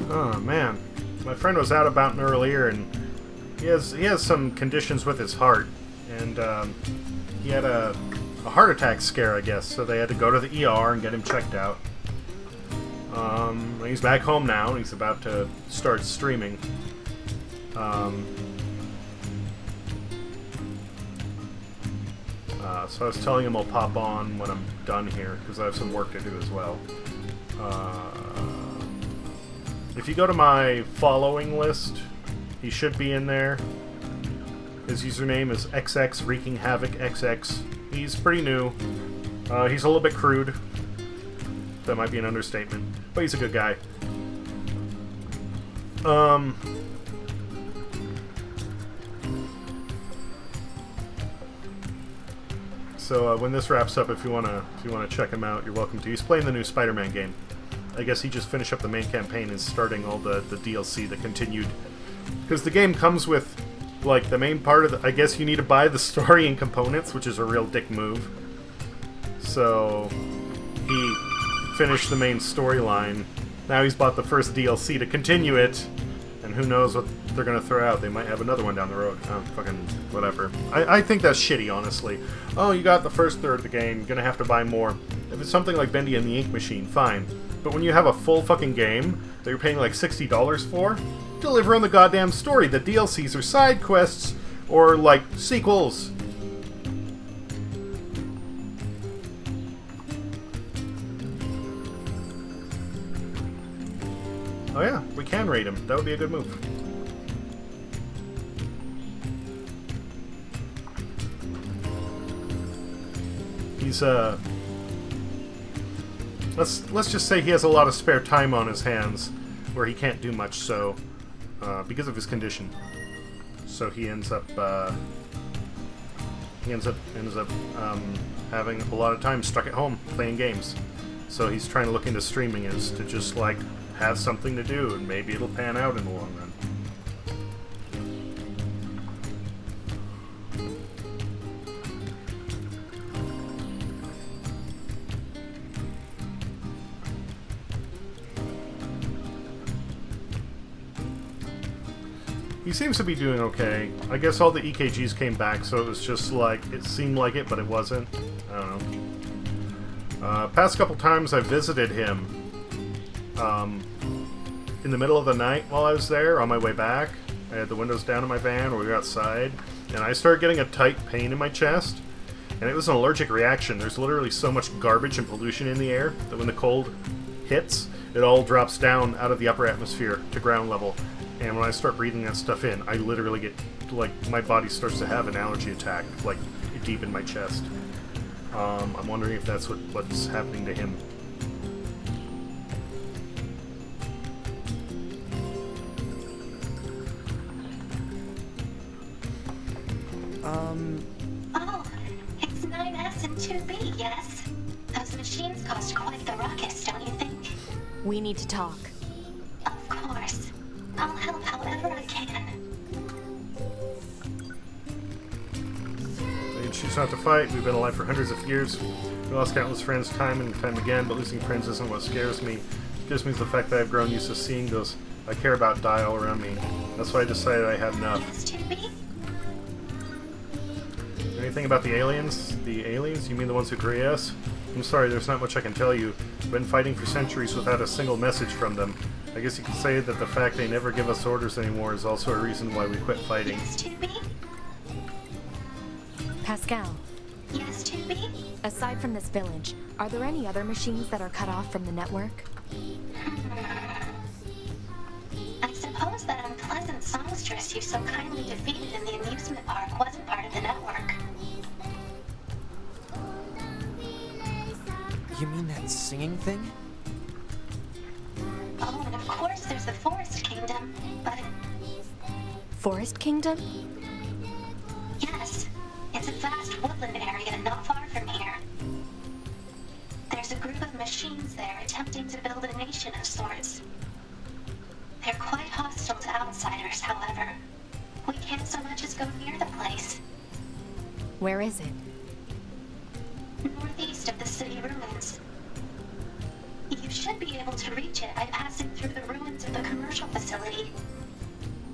Oh man, my friend was out about earlier, and he has some conditions with his heart, and he had a heart attack scare, I guess. So they had to go to the ER and get him checked out. He's back home now, and he's about to start streaming. So I was telling him I'll pop on when I'm done here, because I have some work to do as well. If you go to my following list, he should be in there. His username is XX Wreaking Havoc XX. He's pretty new. He's a little bit crude. That might be an understatement, but he's a good guy. So when this wraps up, if you wanna check him out, you're welcome to. He's playing the new Spider-Man game. I guess he just finished up the main campaign and is starting all the DLC that continued. Because the game comes with, like, the main part of the... I guess you need to buy the story and components, which is a real dick move. So he finished the main storyline. Now he's bought the first DLC to continue it. And who knows what they're going to throw out. They might have another one down the road. Oh, fucking whatever. I think that's shitty, honestly. Oh, you got the first third of the game. You're going to have to buy more. If it's something like Bendy and the Ink Machine, fine. But when you have a full fucking game that you're paying like $60 for, deliver on the goddamn story. The DLCs are side quests or like sequels. Oh yeah, we can raid him. That would be a good move. He's let's just say he has a lot of spare time on his hands where he can't do much, so because of his condition. So he ends up having a lot of time stuck at home playing games. So he's trying to look into streaming is to just like have something to do, and maybe it'll pan out in the long run. He seems to be doing okay. I guess all the EKGs came back, so it was just like, it seemed like it, but it wasn't. I don't know. Past couple times I visited him in the middle of the night while I was there, on my way back. I had the windows down in my van, or we were outside, and I started getting a tight pain in my chest, and it was an allergic reaction. There's literally so much garbage and pollution in the air that when the cold hits, it all drops down out of the upper atmosphere to ground level. and when I start breathing that stuff in, I literally get, like, my body starts to have an allergy attack, like, deep in my chest. I'm wondering if that's what's happening to him. Oh, it's 9S and 2B, yes? Those machines caused quite the ruckus, don't you think? We need to talk. Of course. I'll help however I can. They choose not to fight. We've been alive for hundreds of years. We lost countless friends time and time again, but losing friends isn't what scares me. What scares me is the fact that I've grown used to seeing those I care about die all around me. That's why I decided I had enough. Yes, 2B? Anything about the aliens? The aliens? You mean the ones who create us? I'm sorry, there's not much I can tell you. I've been fighting for centuries without a single message from them. I guess you could say that the fact they never give us orders anymore is also a reason why we quit fighting. Yes, 2B? Pascal, Yes, 2B? aside from this village, are there any other machines that are cut off from the network? I suppose that unpleasant songstress you so kindly defeated in the amusement park wasn't part of the network. You mean that singing thing? Oh, and of course there's the Forest Kingdom, but Forest Kingdom? yes, it's a vast woodland area not far from here. There's a group of machines there attempting to build a nation of sorts. They're quite hostile to outsiders, however. We can't so much as go near the place. Where is it? Northeast of the city ruins. You should be able to reach it by passing through the ruins of the commercial facility.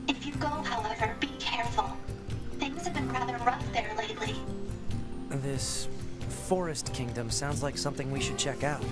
If you go, however, be careful. Things have been rather rough there lately. This Forest Kingdom sounds like something we should check out.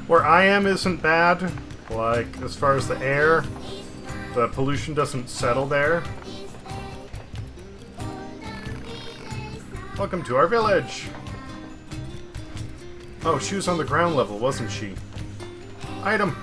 Where I am isn't bad. Like, as far as the air, the pollution doesn't settle there. Welcome to our village! Oh, she was on the ground level, wasn't she? Item!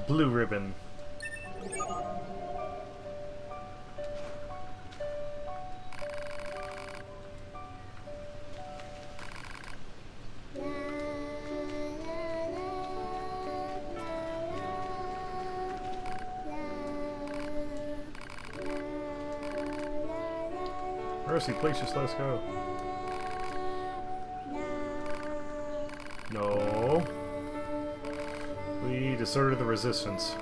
Blue ribbon. Mercy, please just let us go. No. We deserted the resistance.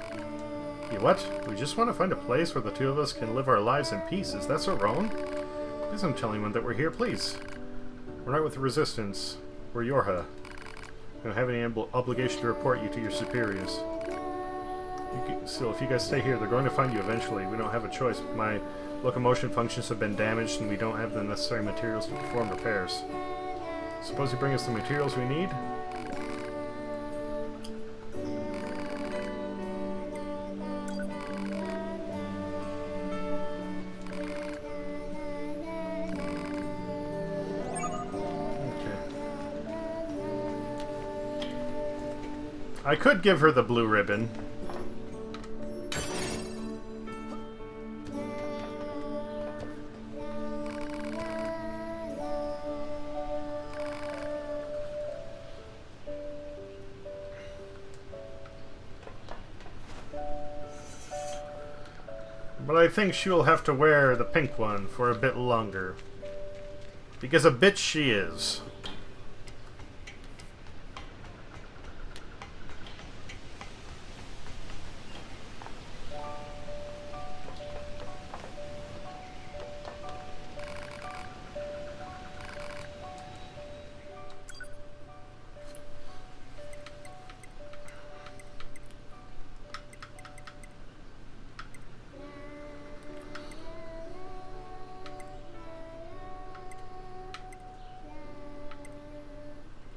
You what? We just want to find a place where the two of us can live our lives in peace. Is that so wrong? Please don't tell anyone that we're here, please. We're not with the Resistance. We're Yorha. We don't have any obligation to report you to your superiors. Still, if you guys stay here, they're going to find you eventually. We don't have a choice. My locomotion functions have been damaged, and we don't have the necessary materials to perform repairs. Suppose you bring us the materials we need? I could give her the blue ribbon. But I think she will have to wear the pink one for a bit longer. Because a bitch she is.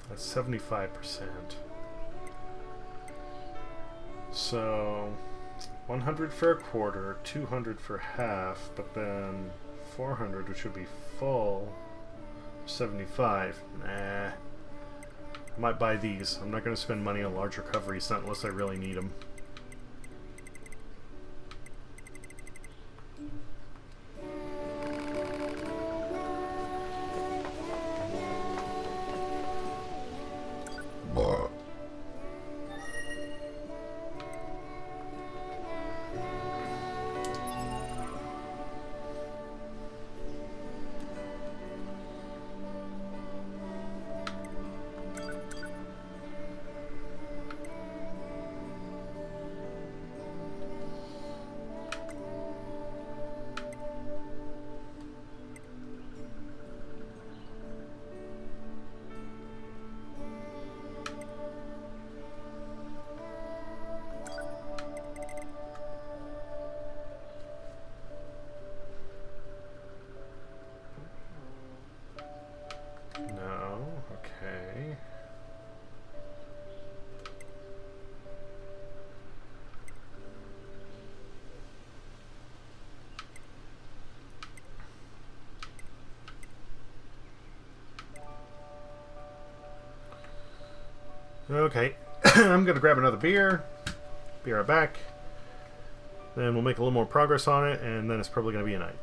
That's 75%. So 100 for a quarter, 200 for half, but then 400, which would be full. 75. Nah. I might buy these. I'm not going to spend money on large recoveries, not unless I really need them. No, okay. Okay, I'm gonna grab another beer. Be right back. Then we'll make a little more progress on it, and then it's probably gonna be a night.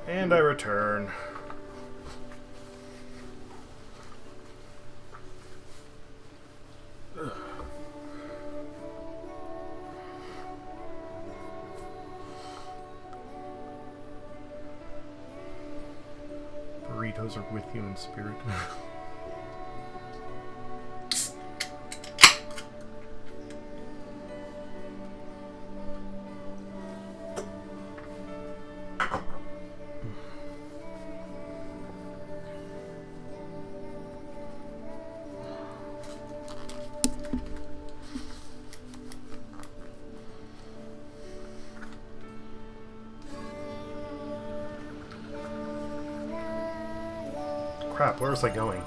And I return. Ugh. Burritos are with you in spirit. Crap, where was I going?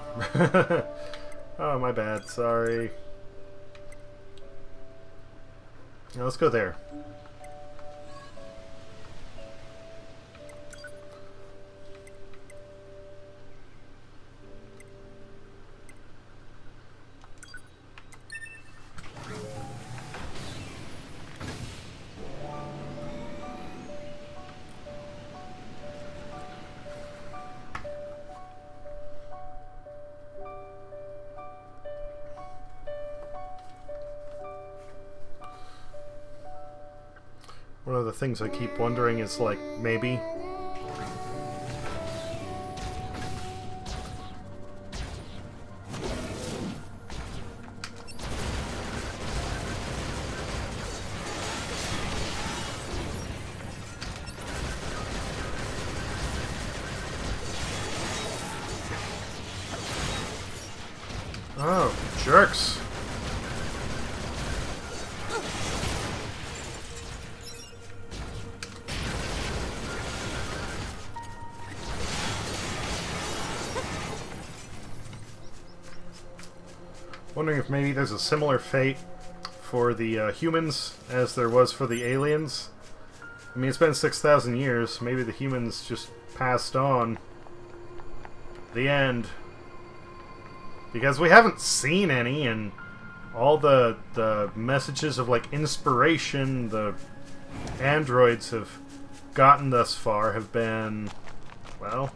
Oh, my bad, sorry. Now let's go there. One of the things I keep wondering is, like, maybe... Oh, jerks! Wondering if maybe there's a similar fate for the humans as there was for the aliens. I mean, it's been 6,000 years. Maybe the humans just passed on. The end. Because we haven't seen any, and all the messages of, like, inspiration the androids have gotten thus far have been, well...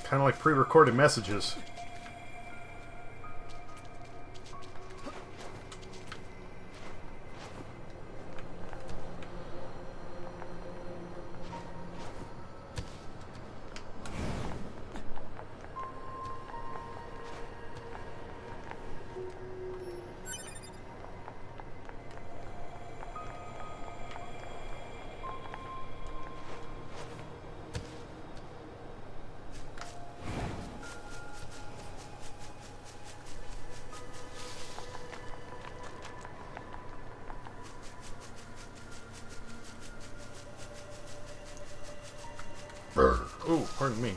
kind of like pre-recorded messages. Oh, pardon me.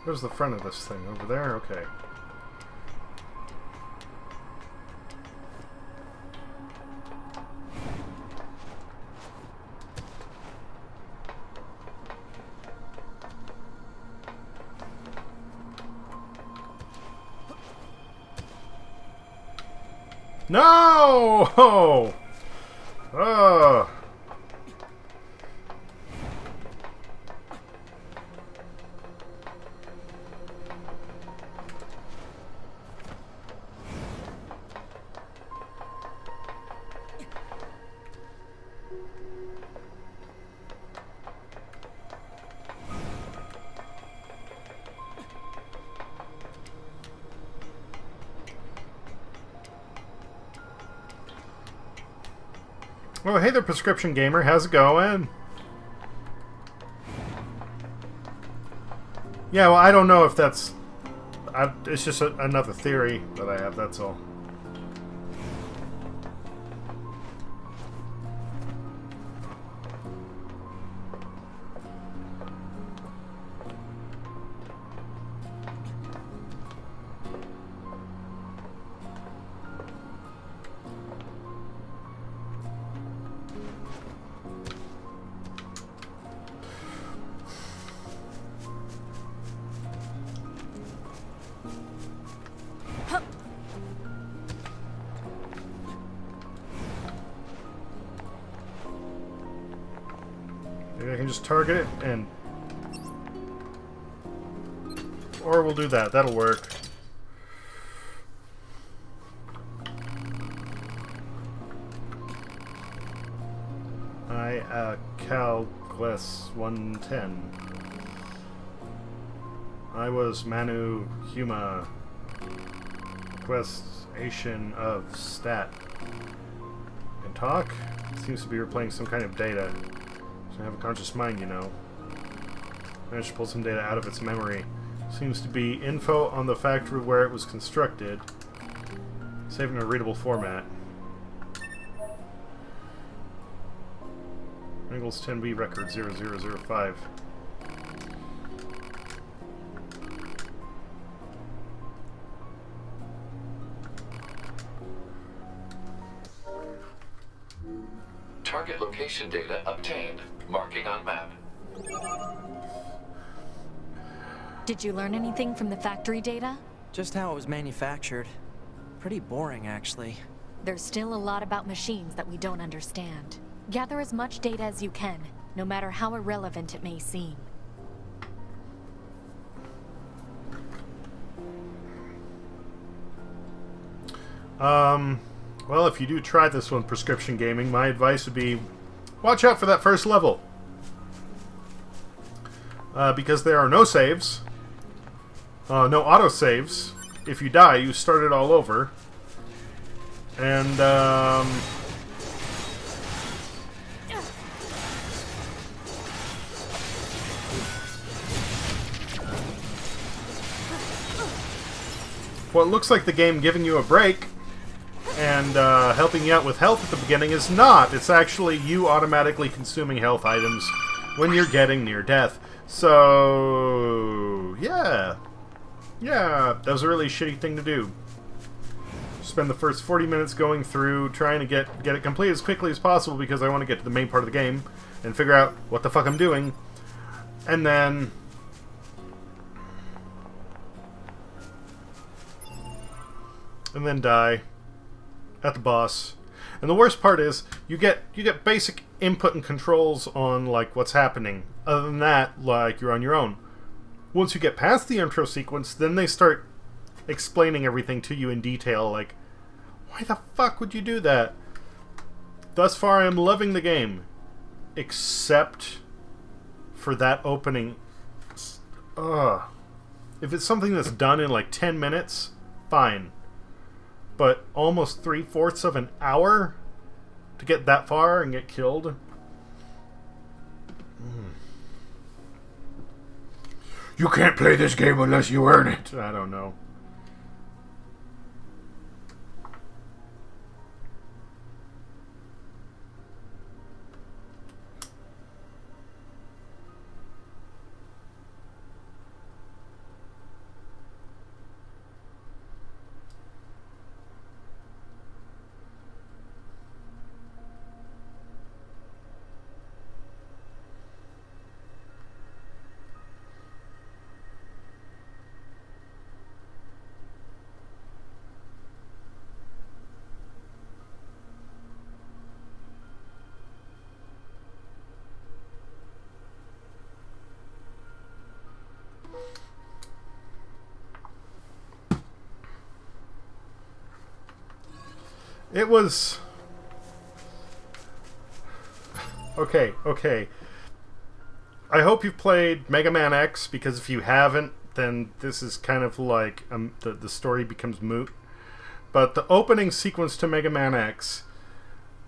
Where's the front of this thing? Over there? Okay. No! Oh! Oh! Oh, hey there, Prescription Gamer. How's it going? Yeah, well, I don't know if that's... it's just another theory that I have, that's all. Maybe I can just target it and... Or we'll do that. That'll work. Calcless 110. I was Manu Huma. Question of stat. Can talk? Seems to be replaying some kind of data. I have a conscious mind, you know. Managed to pull some data out of its memory. Seems to be info on the factory where it was constructed. Saved in a readable format. Angles 10B record 0005. Target location data obtained. Marking on map. Did you learn anything from the factory data? Just how it was manufactured. Pretty boring, actually. There's still a lot about machines that we don't understand. Gather as much data as you can, no matter how irrelevant it may seem. Well, if you do try this one, Prescription Gaming, my advice would be watch out for that first level. Because there are no saves. No autosaves. If you die, you start it all over. And, what looks like the game giving you a break and helping you out with health at the beginning is not. It's actually you automatically consuming health items when you're getting near death. So, yeah. Yeah, that was a really shitty thing to do. Spend the first 40 minutes going through trying to get it complete as quickly as possible because I want to get to the main part of the game and figure out what the fuck I'm doing. And then... die at the boss. And the worst part is you get basic input and controls on like what's happening. Other than that, like you're on your own. Once you get past the intro sequence, then they start explaining everything to you in detail, like why the fuck would you do that? Thus far I am loving the game. Except for that opening. If it's something that's done in like 10 minutes, fine. But almost 3/4 of an hour to get that far and get killed? You can't play this game unless you earn it. I don't know. It was... Okay. I hope you've played Mega Man X, because if you haven't, then this is kind of like... the story becomes moot. But the opening sequence to Mega Man X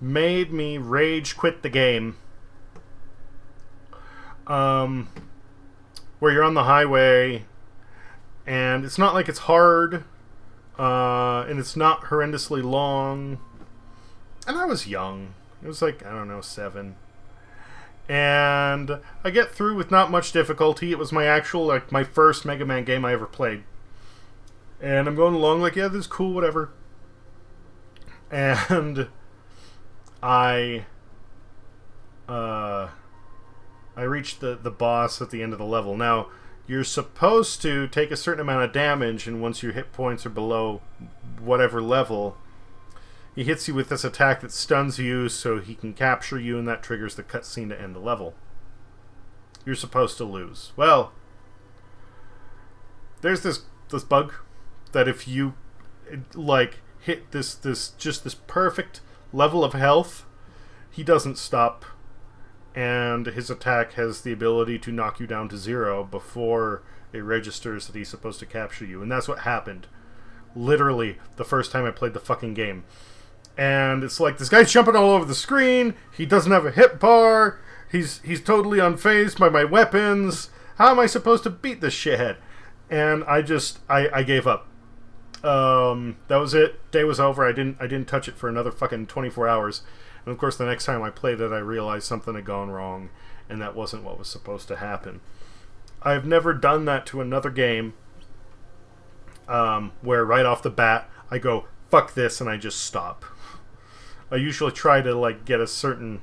made me rage quit the game. Where you're on the highway, and it's not like it's hard, and it's not horrendously long. And I was young. It was like, I don't know, 7. And I get through with not much difficulty. It was my actual, like, my first Mega Man game I ever played. And I'm going along like, yeah, this is cool, whatever. And I reached the boss at the end of the level. Now, you're supposed to take a certain amount of damage, and once your hit points are below whatever level, he hits you with this attack that stuns you so he can capture you, and that triggers the cutscene to end the level. You're supposed to lose. Well, there's this bug that if you like hit this perfect level of health, he doesn't stop, and his attack has the ability to knock you down to 0 before it registers that he's supposed to capture you. And that's what happened literally the first time I played the fucking game. And it's like, this guy's jumping all over the screen, he doesn't have a hit bar, he's totally unfazed by my weapons. How am I supposed to beat this shithead? And I gave up. That was it. Day was over. I didn't touch it for another fucking 24 hours. And of course the next time I played it, I realized something had gone wrong, and that wasn't what was supposed to happen. I've never done that to another game, where right off the bat I go, fuck this, and I just stop. I usually try to like get a certain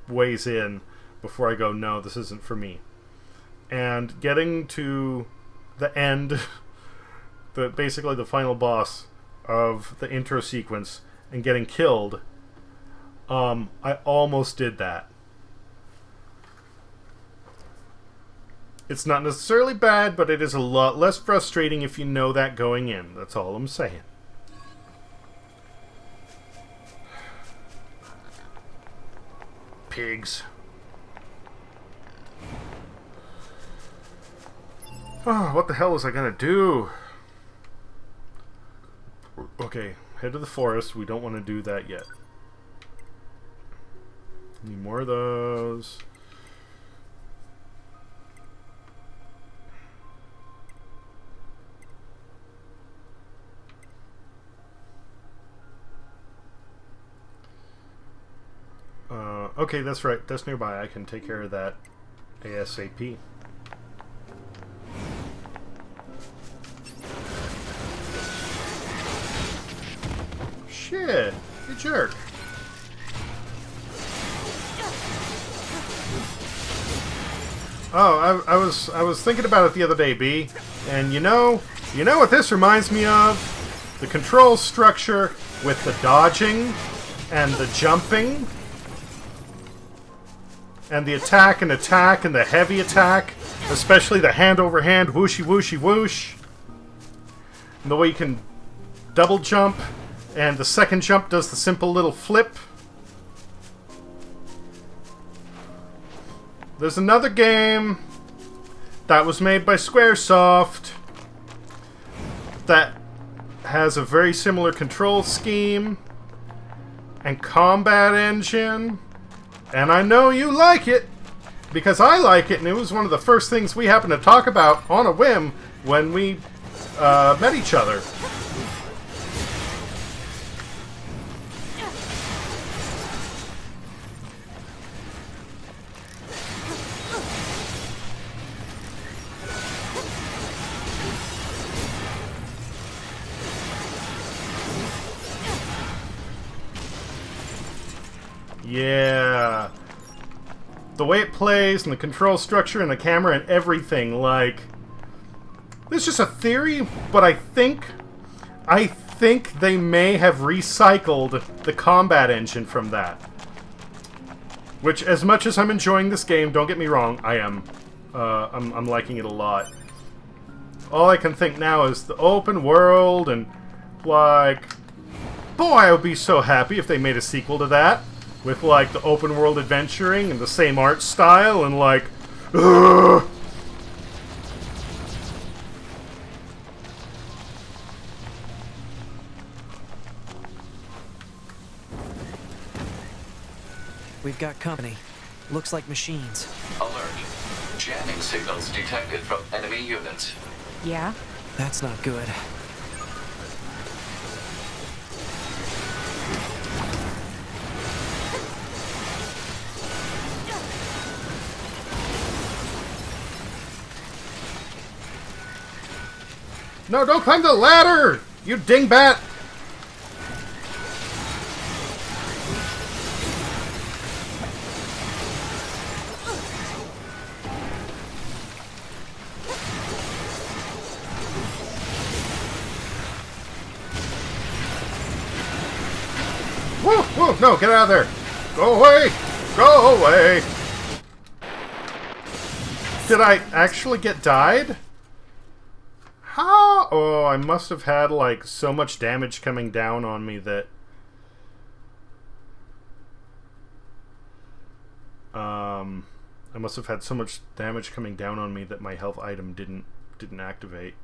ways in before I go, no, this isn't for me. And getting to the end, basically the final boss of the intro sequence, and getting killed, I almost did that. It's not necessarily bad, but it is a lot less frustrating if you know that going in. That's all I'm saying. Pigs. Oh, what the hell was I gonna do? Okay, head to the forest. We don't want to do that yet. Need more of those. Okay, that's right. That's nearby. I can take care of that ASAP. Shit! You jerk! Oh, I was thinking about it the other day, B, and you know what this reminds me of? The control structure with the dodging and the jumping and the attack and the heavy attack, especially the hand over hand whooshy whooshy whoosh, and the way you can double jump, and the second jump does the simple little flip. There's another game that was made by Squaresoft that has a very similar control scheme and combat engine, and I know you like it because I like it, and it was one of the first things we happened to talk about on a whim when we met each other. Yeah. The way it plays and the control structure and the camera and everything, like, it's just a theory, but I think they may have recycled the combat engine from that. Which, as much as I'm enjoying this game, don't get me wrong, I am. I'm liking it a lot. All I can think now is the open world, and, like, boy, I would be so happy if they made a sequel to that. With, like, the open world adventuring and the same art style and, like, ugh. We've got company. Looks like machines. Alert. Jamming signals detected from enemy units. Yeah? That's not good. No, don't climb the ladder! You dingbat! Woo! Woo! No, get out of there! Go away! Go away! Did I actually get died? How? Oh, I must have had, like, so much damage coming down on me that... I must have had so much damage coming down on me that my health item didn't activate.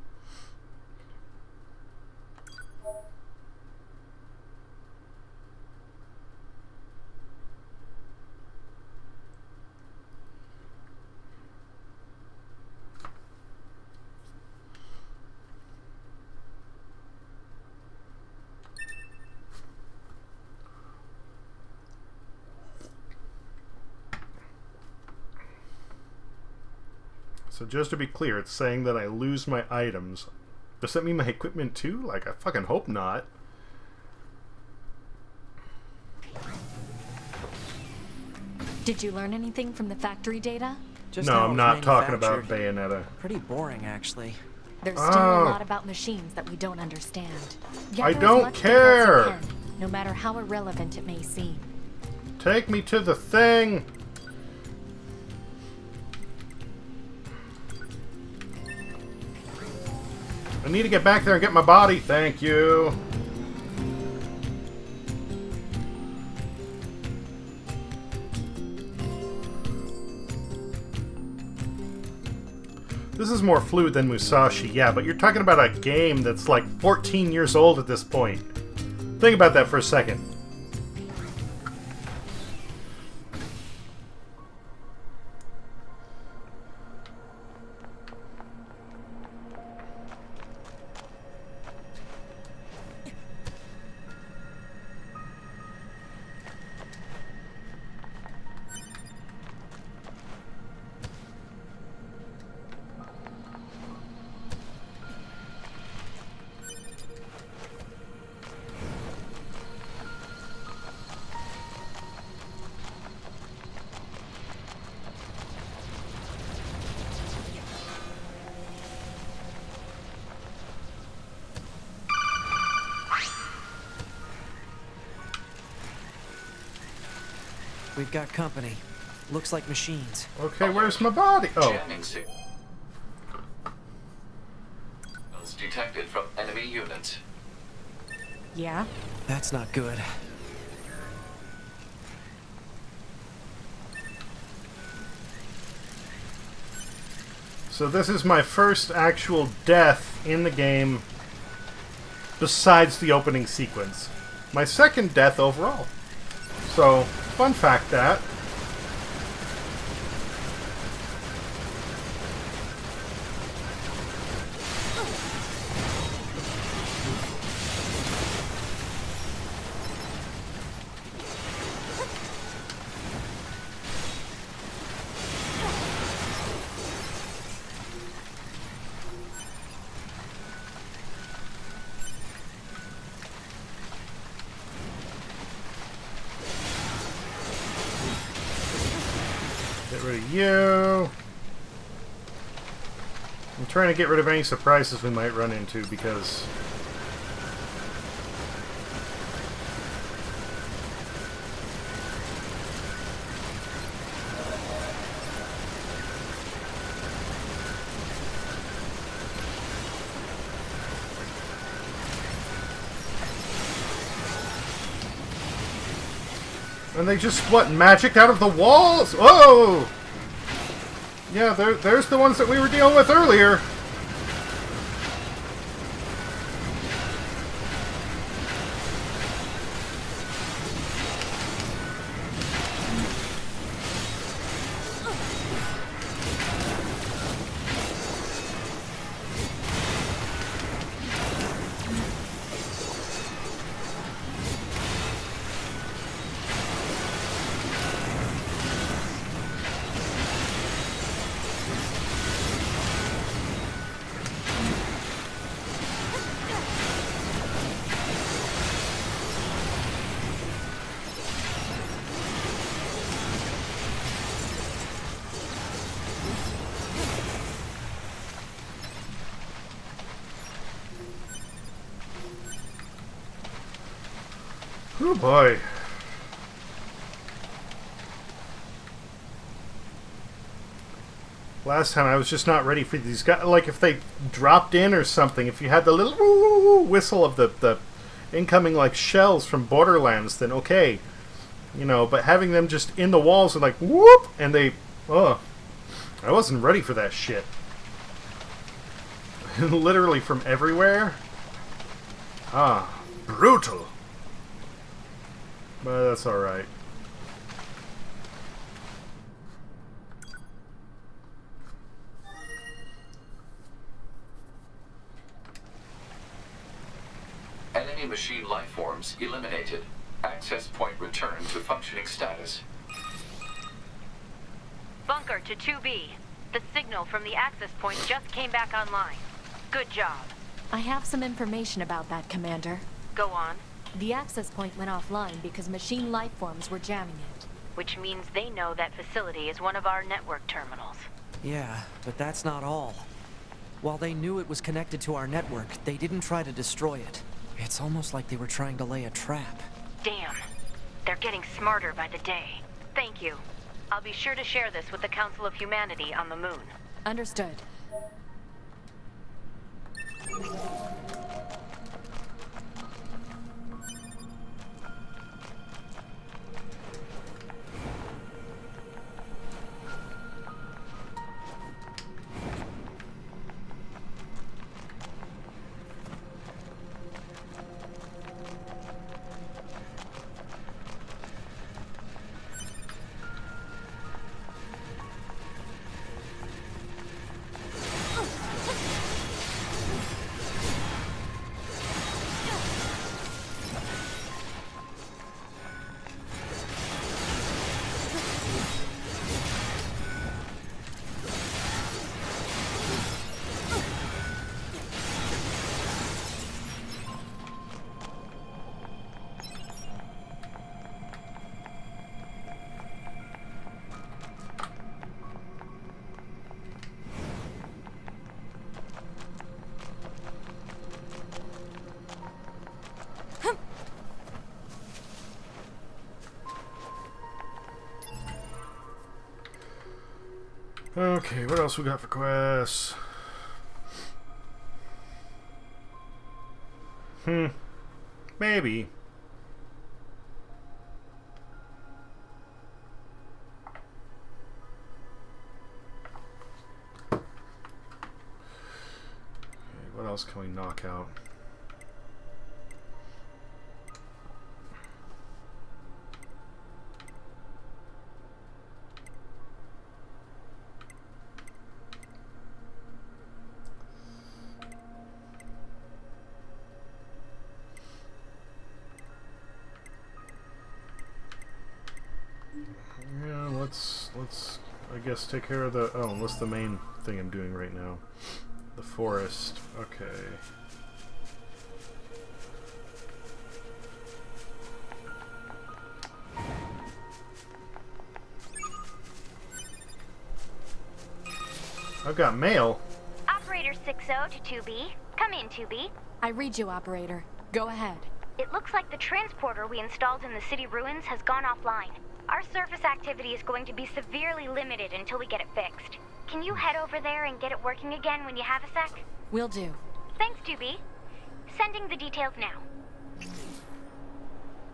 So just to be clear, it's saying that I lose my items. Does that mean my equipment too? Like, I fucking hope not. Did you learn anything from the factory data? Just No, how I'm it's not talking about manufactured. Bayonetta. Pretty boring, actually. There's still a lot about machines that we don't understand. I Gather as don't much data as you care. can, no matter how irrelevant it may seem. Take me to the thing! I need to get back there and get my body. Thank you. This is more fluid than Musashi, yeah, but you're talking about a game that's like 14 years old at this point. Think about that for a second. We've got company. Looks like machines. Okay, where's my body? Oh. Jamming signals detected from enemy units. Yeah? That's not good. So this is my first actual death in the game besides the opening sequence. My second death overall. So, fun fact that. Get rid of you. I'm trying to get rid of any surprises we might run into because... And they just, what, magic out of the walls? Whoa! Yeah, there's the ones that we were dealing with earlier. Oh boy. Last time I was just not ready for these guys. Like if they dropped in or something, if you had the little woo whistle of the incoming like shells from Borderlands, then okay. You know, but having them just in the walls and like whoop, and they, I wasn't ready for that shit. Literally from everywhere. Ah, brutal. But that's alright. Enemy machine life forms eliminated. Access point returned to functioning status. Bunker to 2B. The signal from the access point just came back online. Good job. I have some information about that, Commander. Go on. The access point went offline because machine life forms were jamming it. Which means they know that facility is one of our network terminals. Yeah, but that's not all. While they knew it was connected to our network, they didn't try to destroy it. It's almost like they were trying to lay a trap. Damn. They're getting smarter by the day. Thank you. I'll be sure to share this with the Council of Humanity on the Moon. Understood. Okay, what else we got for quests? Maybe. Okay, what else can we knock out? Let's I guess take care of the what's the main thing I'm doing right now? The forest. Okay. I've got mail. Operator 60 to 2B. Come in, 2B. I read you, Operator. Go ahead. It looks like the transporter we installed in the city ruins has gone offline. Our surface activity is going to be severely limited until we get it fixed. Can you head over there and get it working again when you have a sec? Will do. Thanks, 2B. Sending the details now.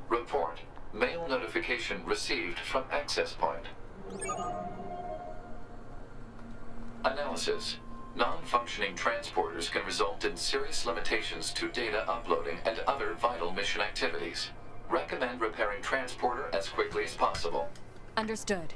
Report. Mail notification received from access point. Analysis. Non-functioning transporters can result in serious limitations to data uploading and other vital mission activities. Recommend repairing transporter as quickly as possible. Understood.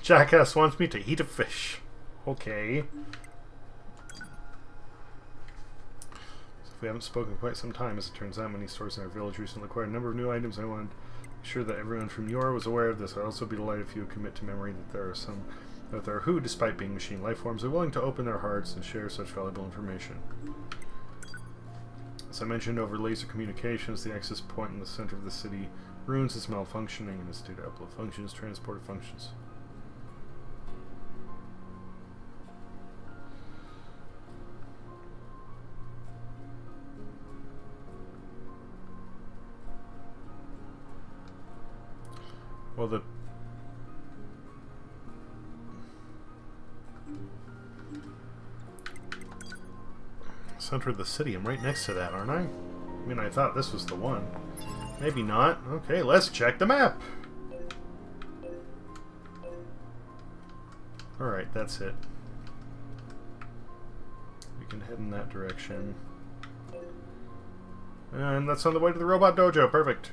Jackass wants me to eat a fish. Okay. We haven't spoken in quite some time. As it turns out, many stores in our village recently acquired a number of new items. I wanted to be sure that everyone from Yor was aware of this. I'd also be delighted if you would commit to memory that there are who, despite being machine life forms, are willing to open their hearts and share such valuable information. As I mentioned, over laser communications, the access point in the center of the city ruins is malfunctioning and is due to upload functions, transport functions. Well, the center of the city, I'm right next to that, aren't I? I mean, I thought this was the one. Maybe not. Okay, let's check the map. Alright, that's it. We can head in that direction. And that's on the way to the robot dojo. Perfect.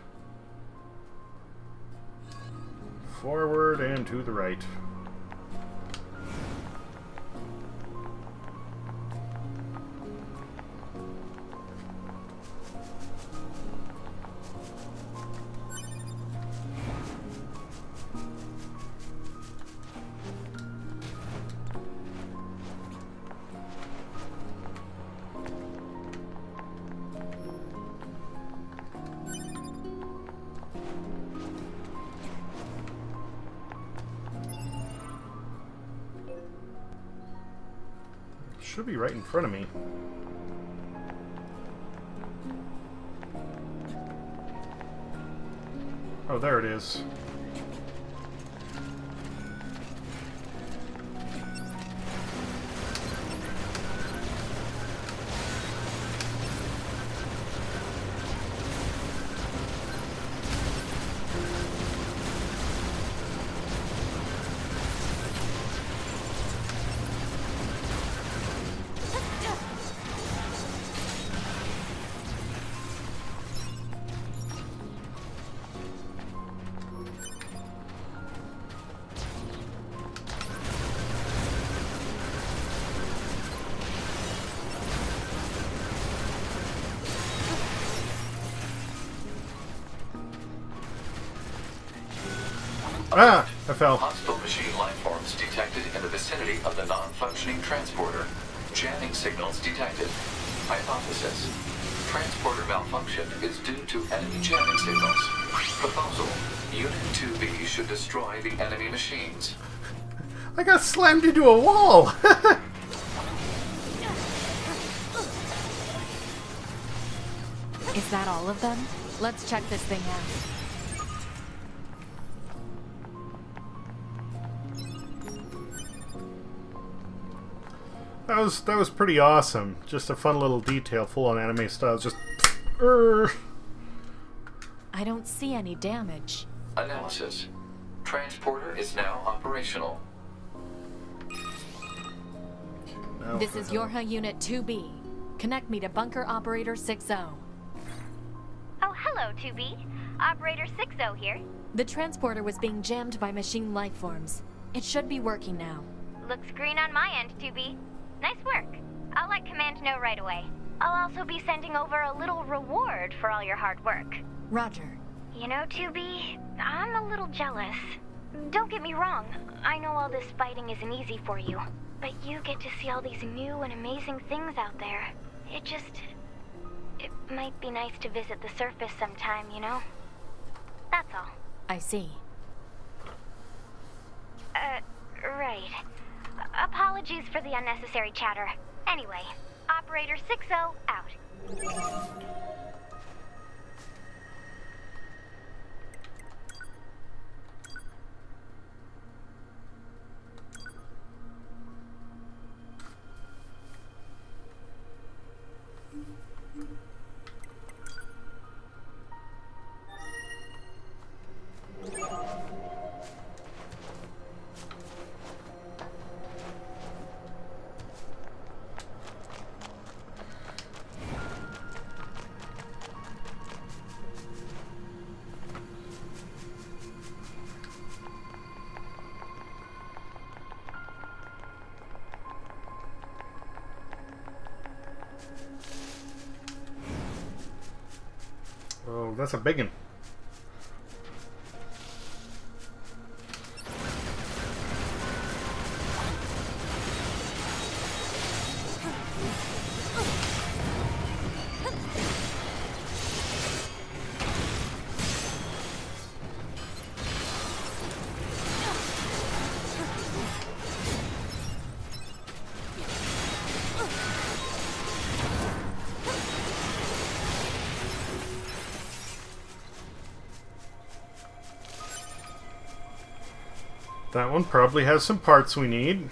Forward and to the right. Should be right in front of me. Oh, there it is. Ah! I fell. Hostile machine life forms detected in the vicinity of the non-functioning transporter. Jamming signals detected. Hypothesis. Transporter malfunction is due to enemy jamming signals. Proposal. Unit 2B should destroy the enemy machines. I got slammed into a wall! Is that all of them? Let's check this thing out. That was pretty awesome. Just a fun little detail, full on anime style. Just I don't see any damage. Analysis. Transporter is now operational. This is Yorha Unit 2B. Connect me to Bunker Operator 60. Oh, hello, 2B. Operator 60 here. The transporter was being jammed by machine life forms. It should be working now. Looks green on my end, 2B. Nice work. I'll let Command know right away. I'll also be sending over a little reward for all your hard work. Roger. You know, 2B, I'm a little jealous. Don't get me wrong, I know all this fighting isn't easy for you, but you get to see all these new and amazing things out there. It might be nice to visit the surface sometime, you know? That's all. I see. Right. Apologies for the unnecessary chatter. Anyway, Operator 60 out. Oh, that's a big one. That one probably has some parts we need.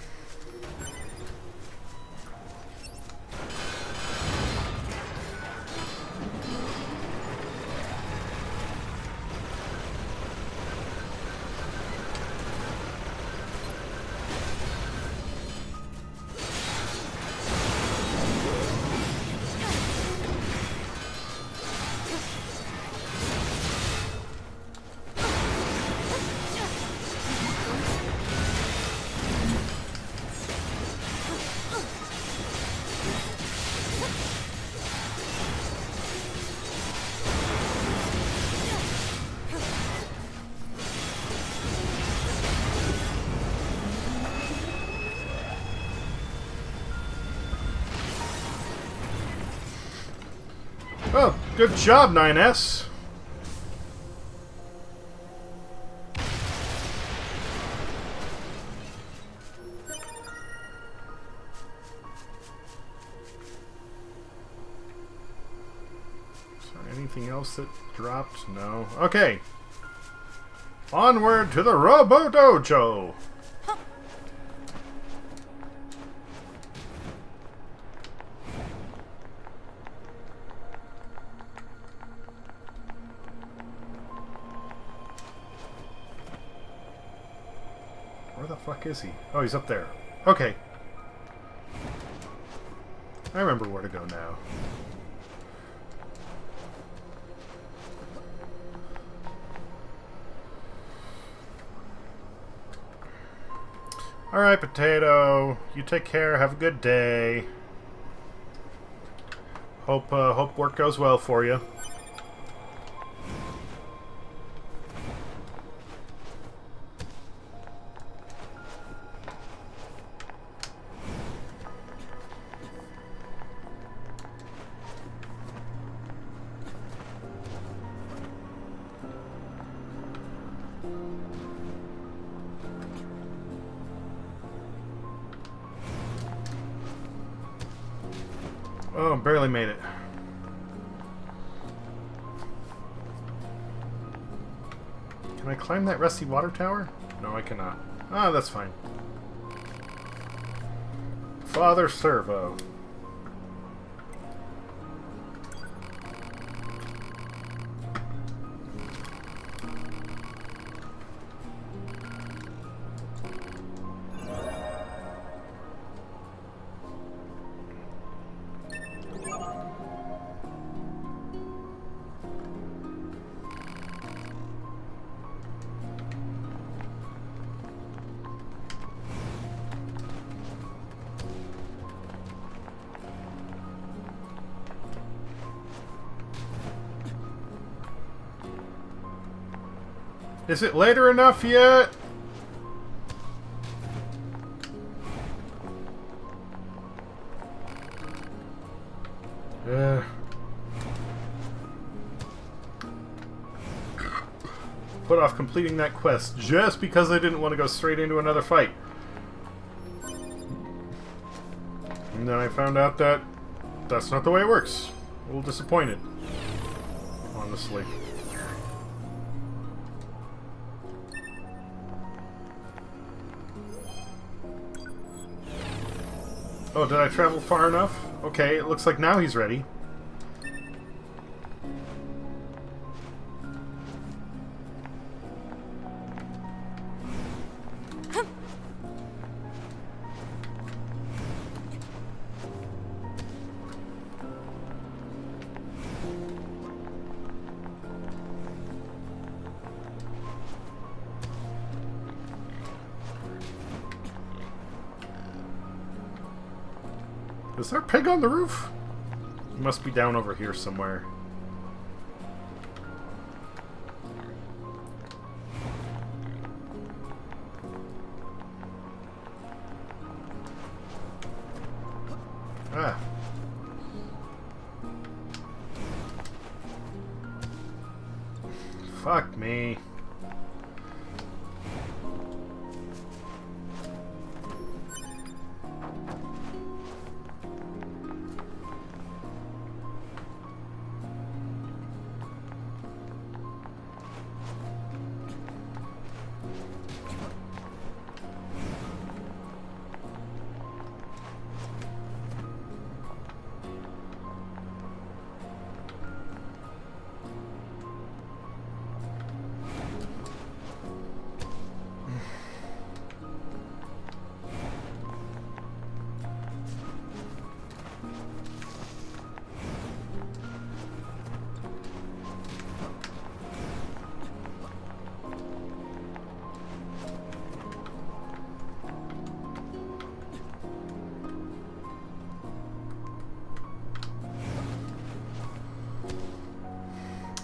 Oh, good job, 9S. Is there anything else that dropped? No. Okay. Onward to the Robo Dojo. Where the fuck is he? Oh, he's up there. Okay. I remember where to go now. Alright, Potato. You take care. Have a good day. Hope work goes well for you. Oh, barely made it. Can I climb that rusty water tower? No, I cannot. Ah, that's fine. Father Servo. Is it later enough yet? Put off completing that quest just because I didn't want to go straight into another fight. And then I found out that that's not the way it works. A little disappointed, honestly. Oh, did I travel far enough? Okay, it looks like now he's ready. Is there a pig on the roof? He must be down over here somewhere. Ah. Fuck me.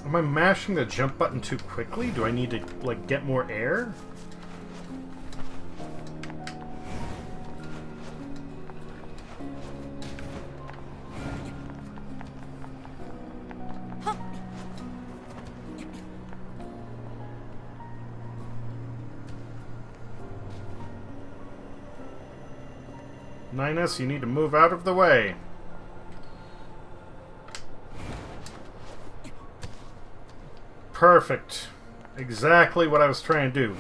Am I mashing the jump button too quickly? Do I need to, like, get more air? Ninus, you need to move out of the way. Perfect. Exactly what I was trying to do.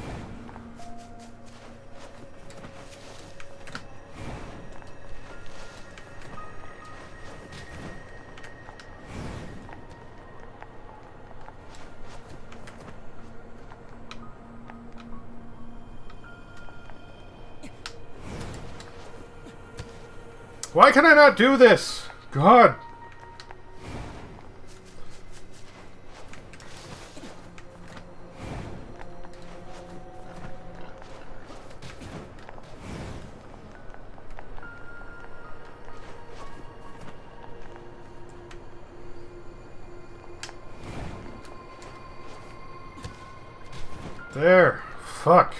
Why can I not do this? God. There. Fuck.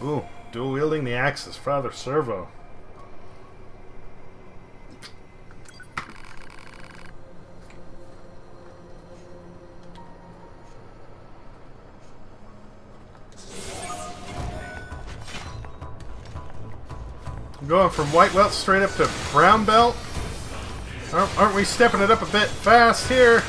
Ooh, dual wielding the axes, Father Servo. I'm going from white belt straight up to brown belt. Aren't we stepping it up a bit fast here?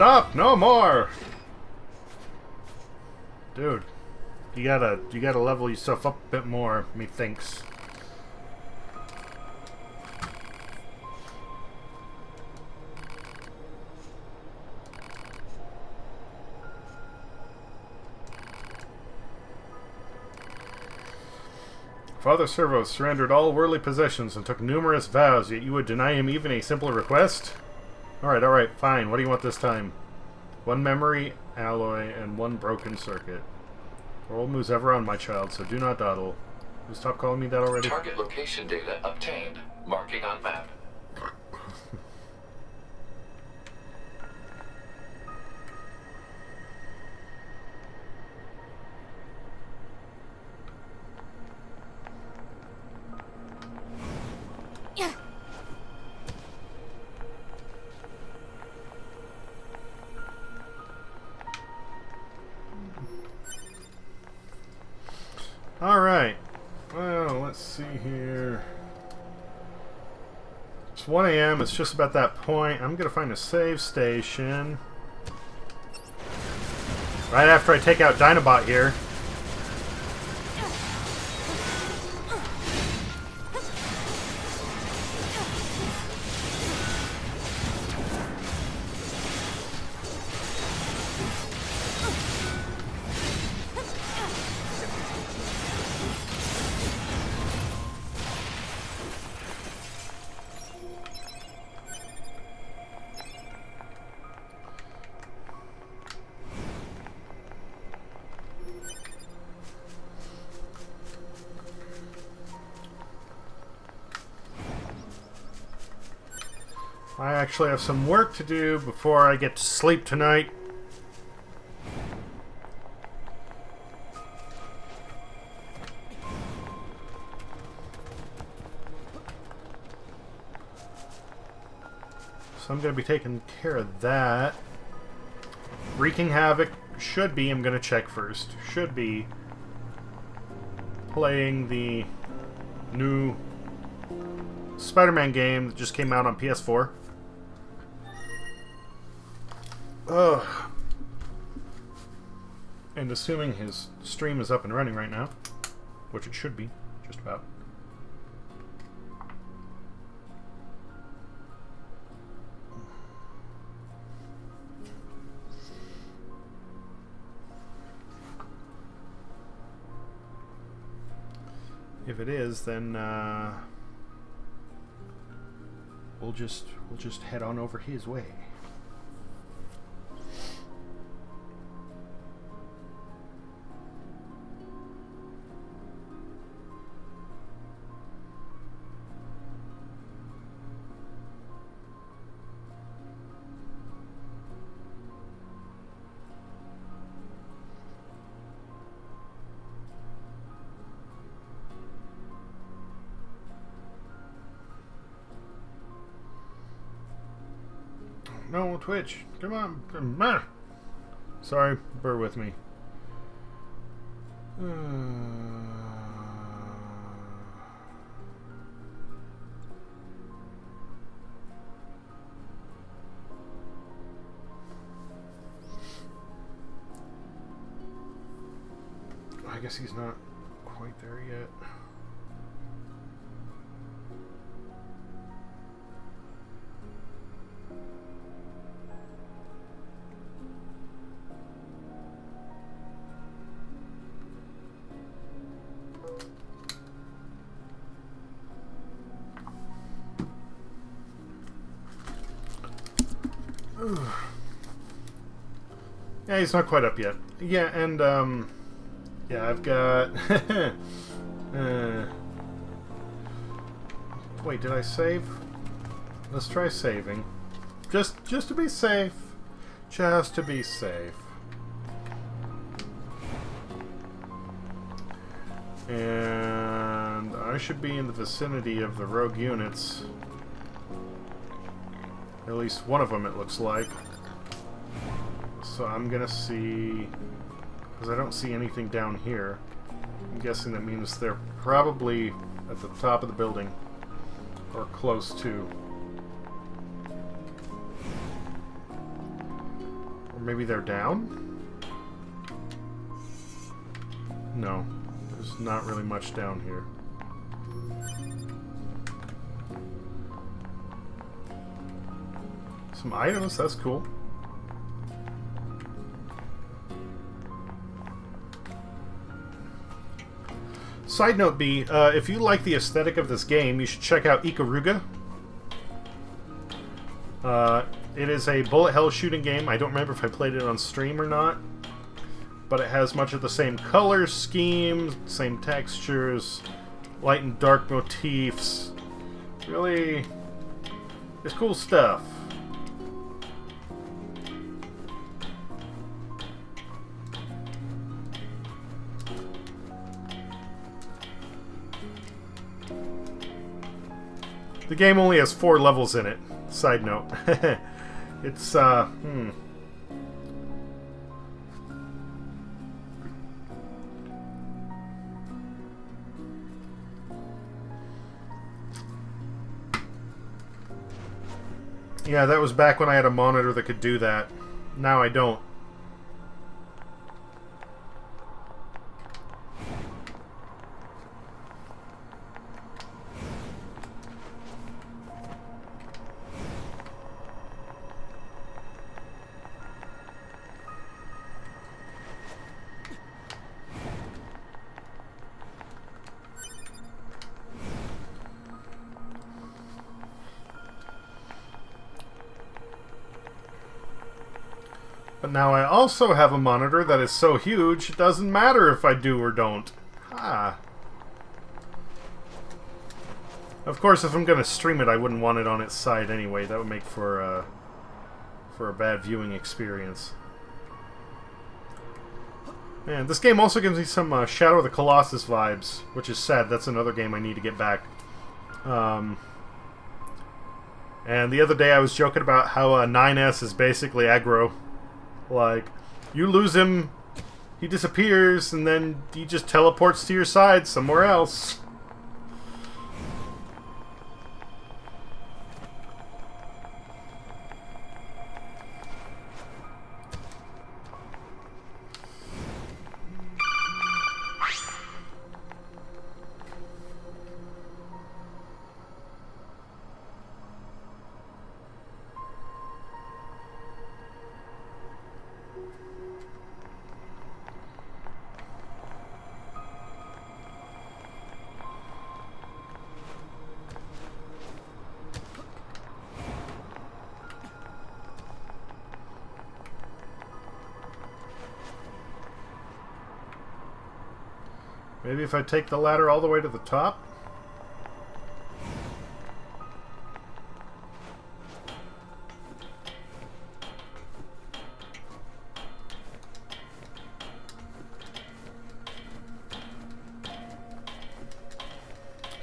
Stop! No more! Dude, you gotta level yourself up a bit more, methinks. Father Servo surrendered all worldly possessions and took numerous vows, yet you would deny him even a simple request? Alright, fine. What do you want this time? 1 memory alloy and 1 broken circuit. Roll moves ever on, my child, so do not dawdle. You stop calling me that already? Target location data obtained. Marking on map. Alright. Well, let's see here. It's 1 a.m. It's just about that point. I'm going to find a save station. Right after I take out Dinobot here. I actually have some work to do before I get to sleep tonight. So I'm going to be taking care of that. Wreaking Havoc should be, I'm going to check first, should be playing the new Spider-Man game that just came out on PS4. Ugh. And assuming his stream is up and running right now, which it should be, just about. If it is, then we'll just head on over his way. No, Twitch. Come on. Sorry, bear with me. I guess he's not quite there yet. Yeah, he's not quite up yet. Yeah, and, yeah, I've got... wait, did I save? Let's try saving. Just to be safe. Just to be safe. And I should be in the vicinity of the rogue units. At least one of them, it looks like. So I'm gonna see, because I don't see anything down here. I'm guessing that means they're probably at the top of the building, or close to. Or maybe they're down? No, there's not really much down here. Some items, that's cool. Side note B, if you like the aesthetic of this game, you should check out Ikaruga. It is a bullet hell shooting game. I don't remember if I played it on stream or not. But it has much of the same color scheme, same textures, light and dark motifs. Really, it's cool stuff. The game only has 4 levels in it. Side note. It's, Yeah, that was back when I had a monitor that could do that. Now I don't. But now I also have a monitor that is so huge, it doesn't matter if I do or don't. Ah. Of course, if I'm going to stream it, I wouldn't want it on its side anyway. That would make for a bad viewing experience. And this game also gives me some Shadow of the Colossus vibes, which is sad. That's another game I need to get back. And the other day I was joking about how 9S is basically aggro. Like, you lose him, he disappears, and then he just teleports to your side somewhere else. Maybe if I take the ladder all the way to the top?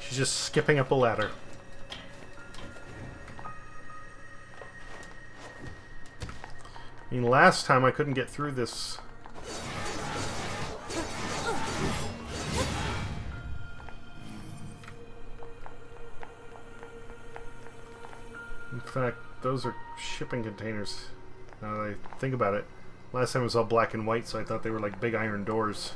She's just skipping up a ladder. I mean, last time I couldn't get through this. In fact, those are shipping containers. Now that I think about it. Last time it was all black and white, so I thought they were like big iron doors.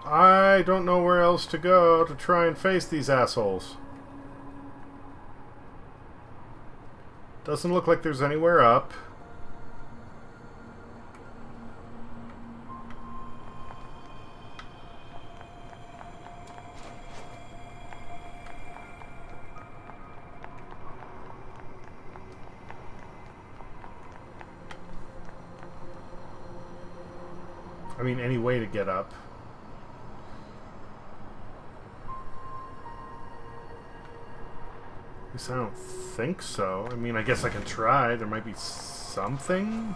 I don't know where else to go to try and face these assholes. Doesn't look like there's anywhere up. I mean, any way to get up. At least I don't think so. I mean, I guess I can try. There might be something.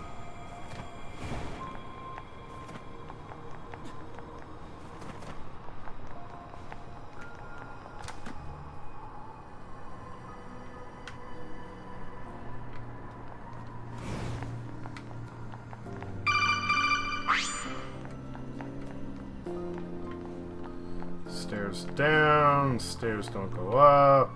Stairs down, stairs don't go up.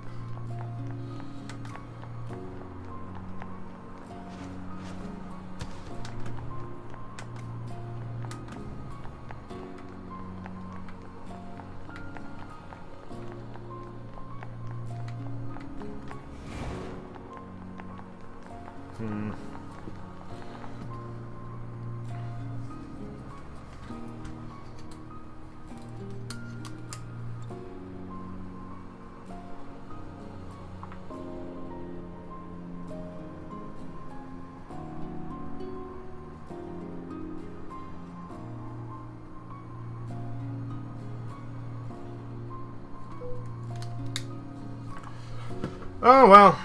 Oh well.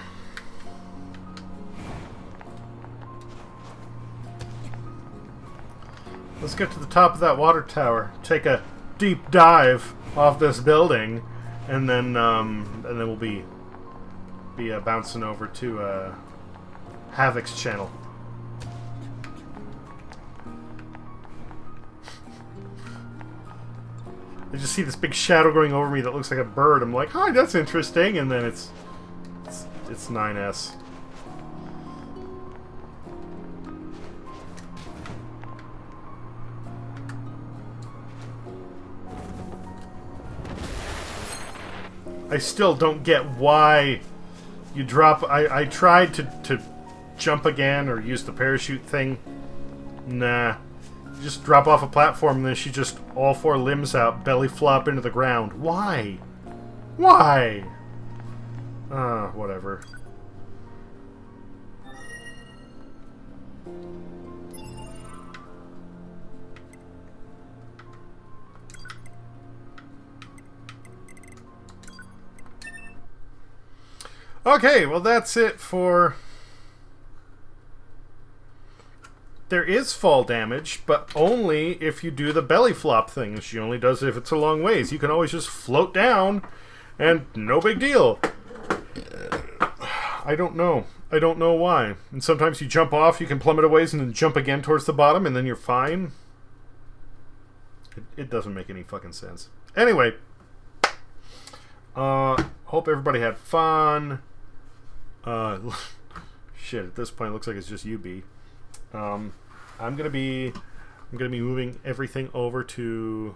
Let's get to the top of that water tower. Take a deep dive off this building, and then we'll be bouncing over to Havoc's channel. I just see this big shadow going over me that looks like a bird. I'm like, hi, that's interesting, and then it's 9S. I still don't get why you drop... I tried to jump again or use the parachute thing. Nah. You just drop off a platform and then she just all four limbs out, belly flop into the ground. Why? Why? Whatever. Okay, well that's it for... There is fall damage, but only if you do the belly flop thing. She only does it if it's a long ways. You can always just float down, and no big deal. I don't know. I don't know why. And sometimes you jump off, you can plummet a ways, and then jump again towards the bottom, and then you're fine. It doesn't make any fucking sense. Anyway. Hope everybody had fun. Shit, at this point it looks like it's just you, B. I'm gonna be moving everything over to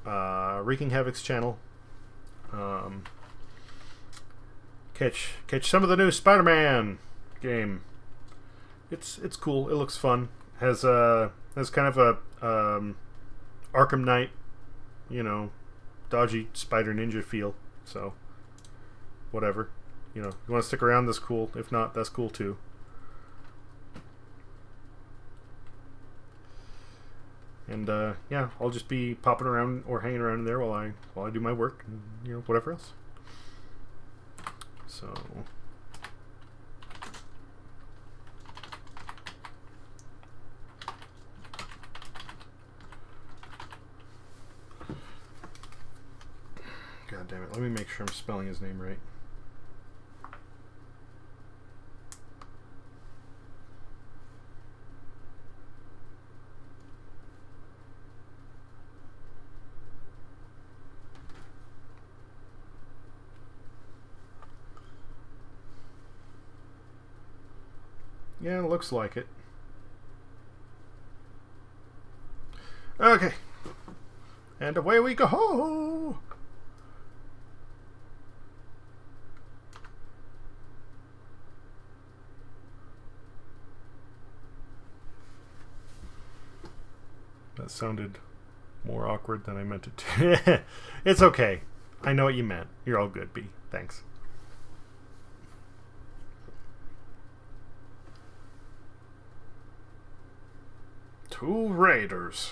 Wreaking Havoc's channel. Catch some of the new Spider-Man game. It's cool. It looks fun. Has kind of a Arkham Knight, you know, dodgy Spider Ninja feel. So whatever. You know, you want to stick around, that's cool. If not, that's cool too. And yeah, I'll just be popping around or hanging around in there while I do my work and, you know, whatever else. So God damn it, let me make sure I'm spelling his name right. Yeah, it looks like it. Okay. And away we go! That sounded more awkward than I meant it to. It's okay. I know what you meant. You're all good, B. Thanks. Two raiders.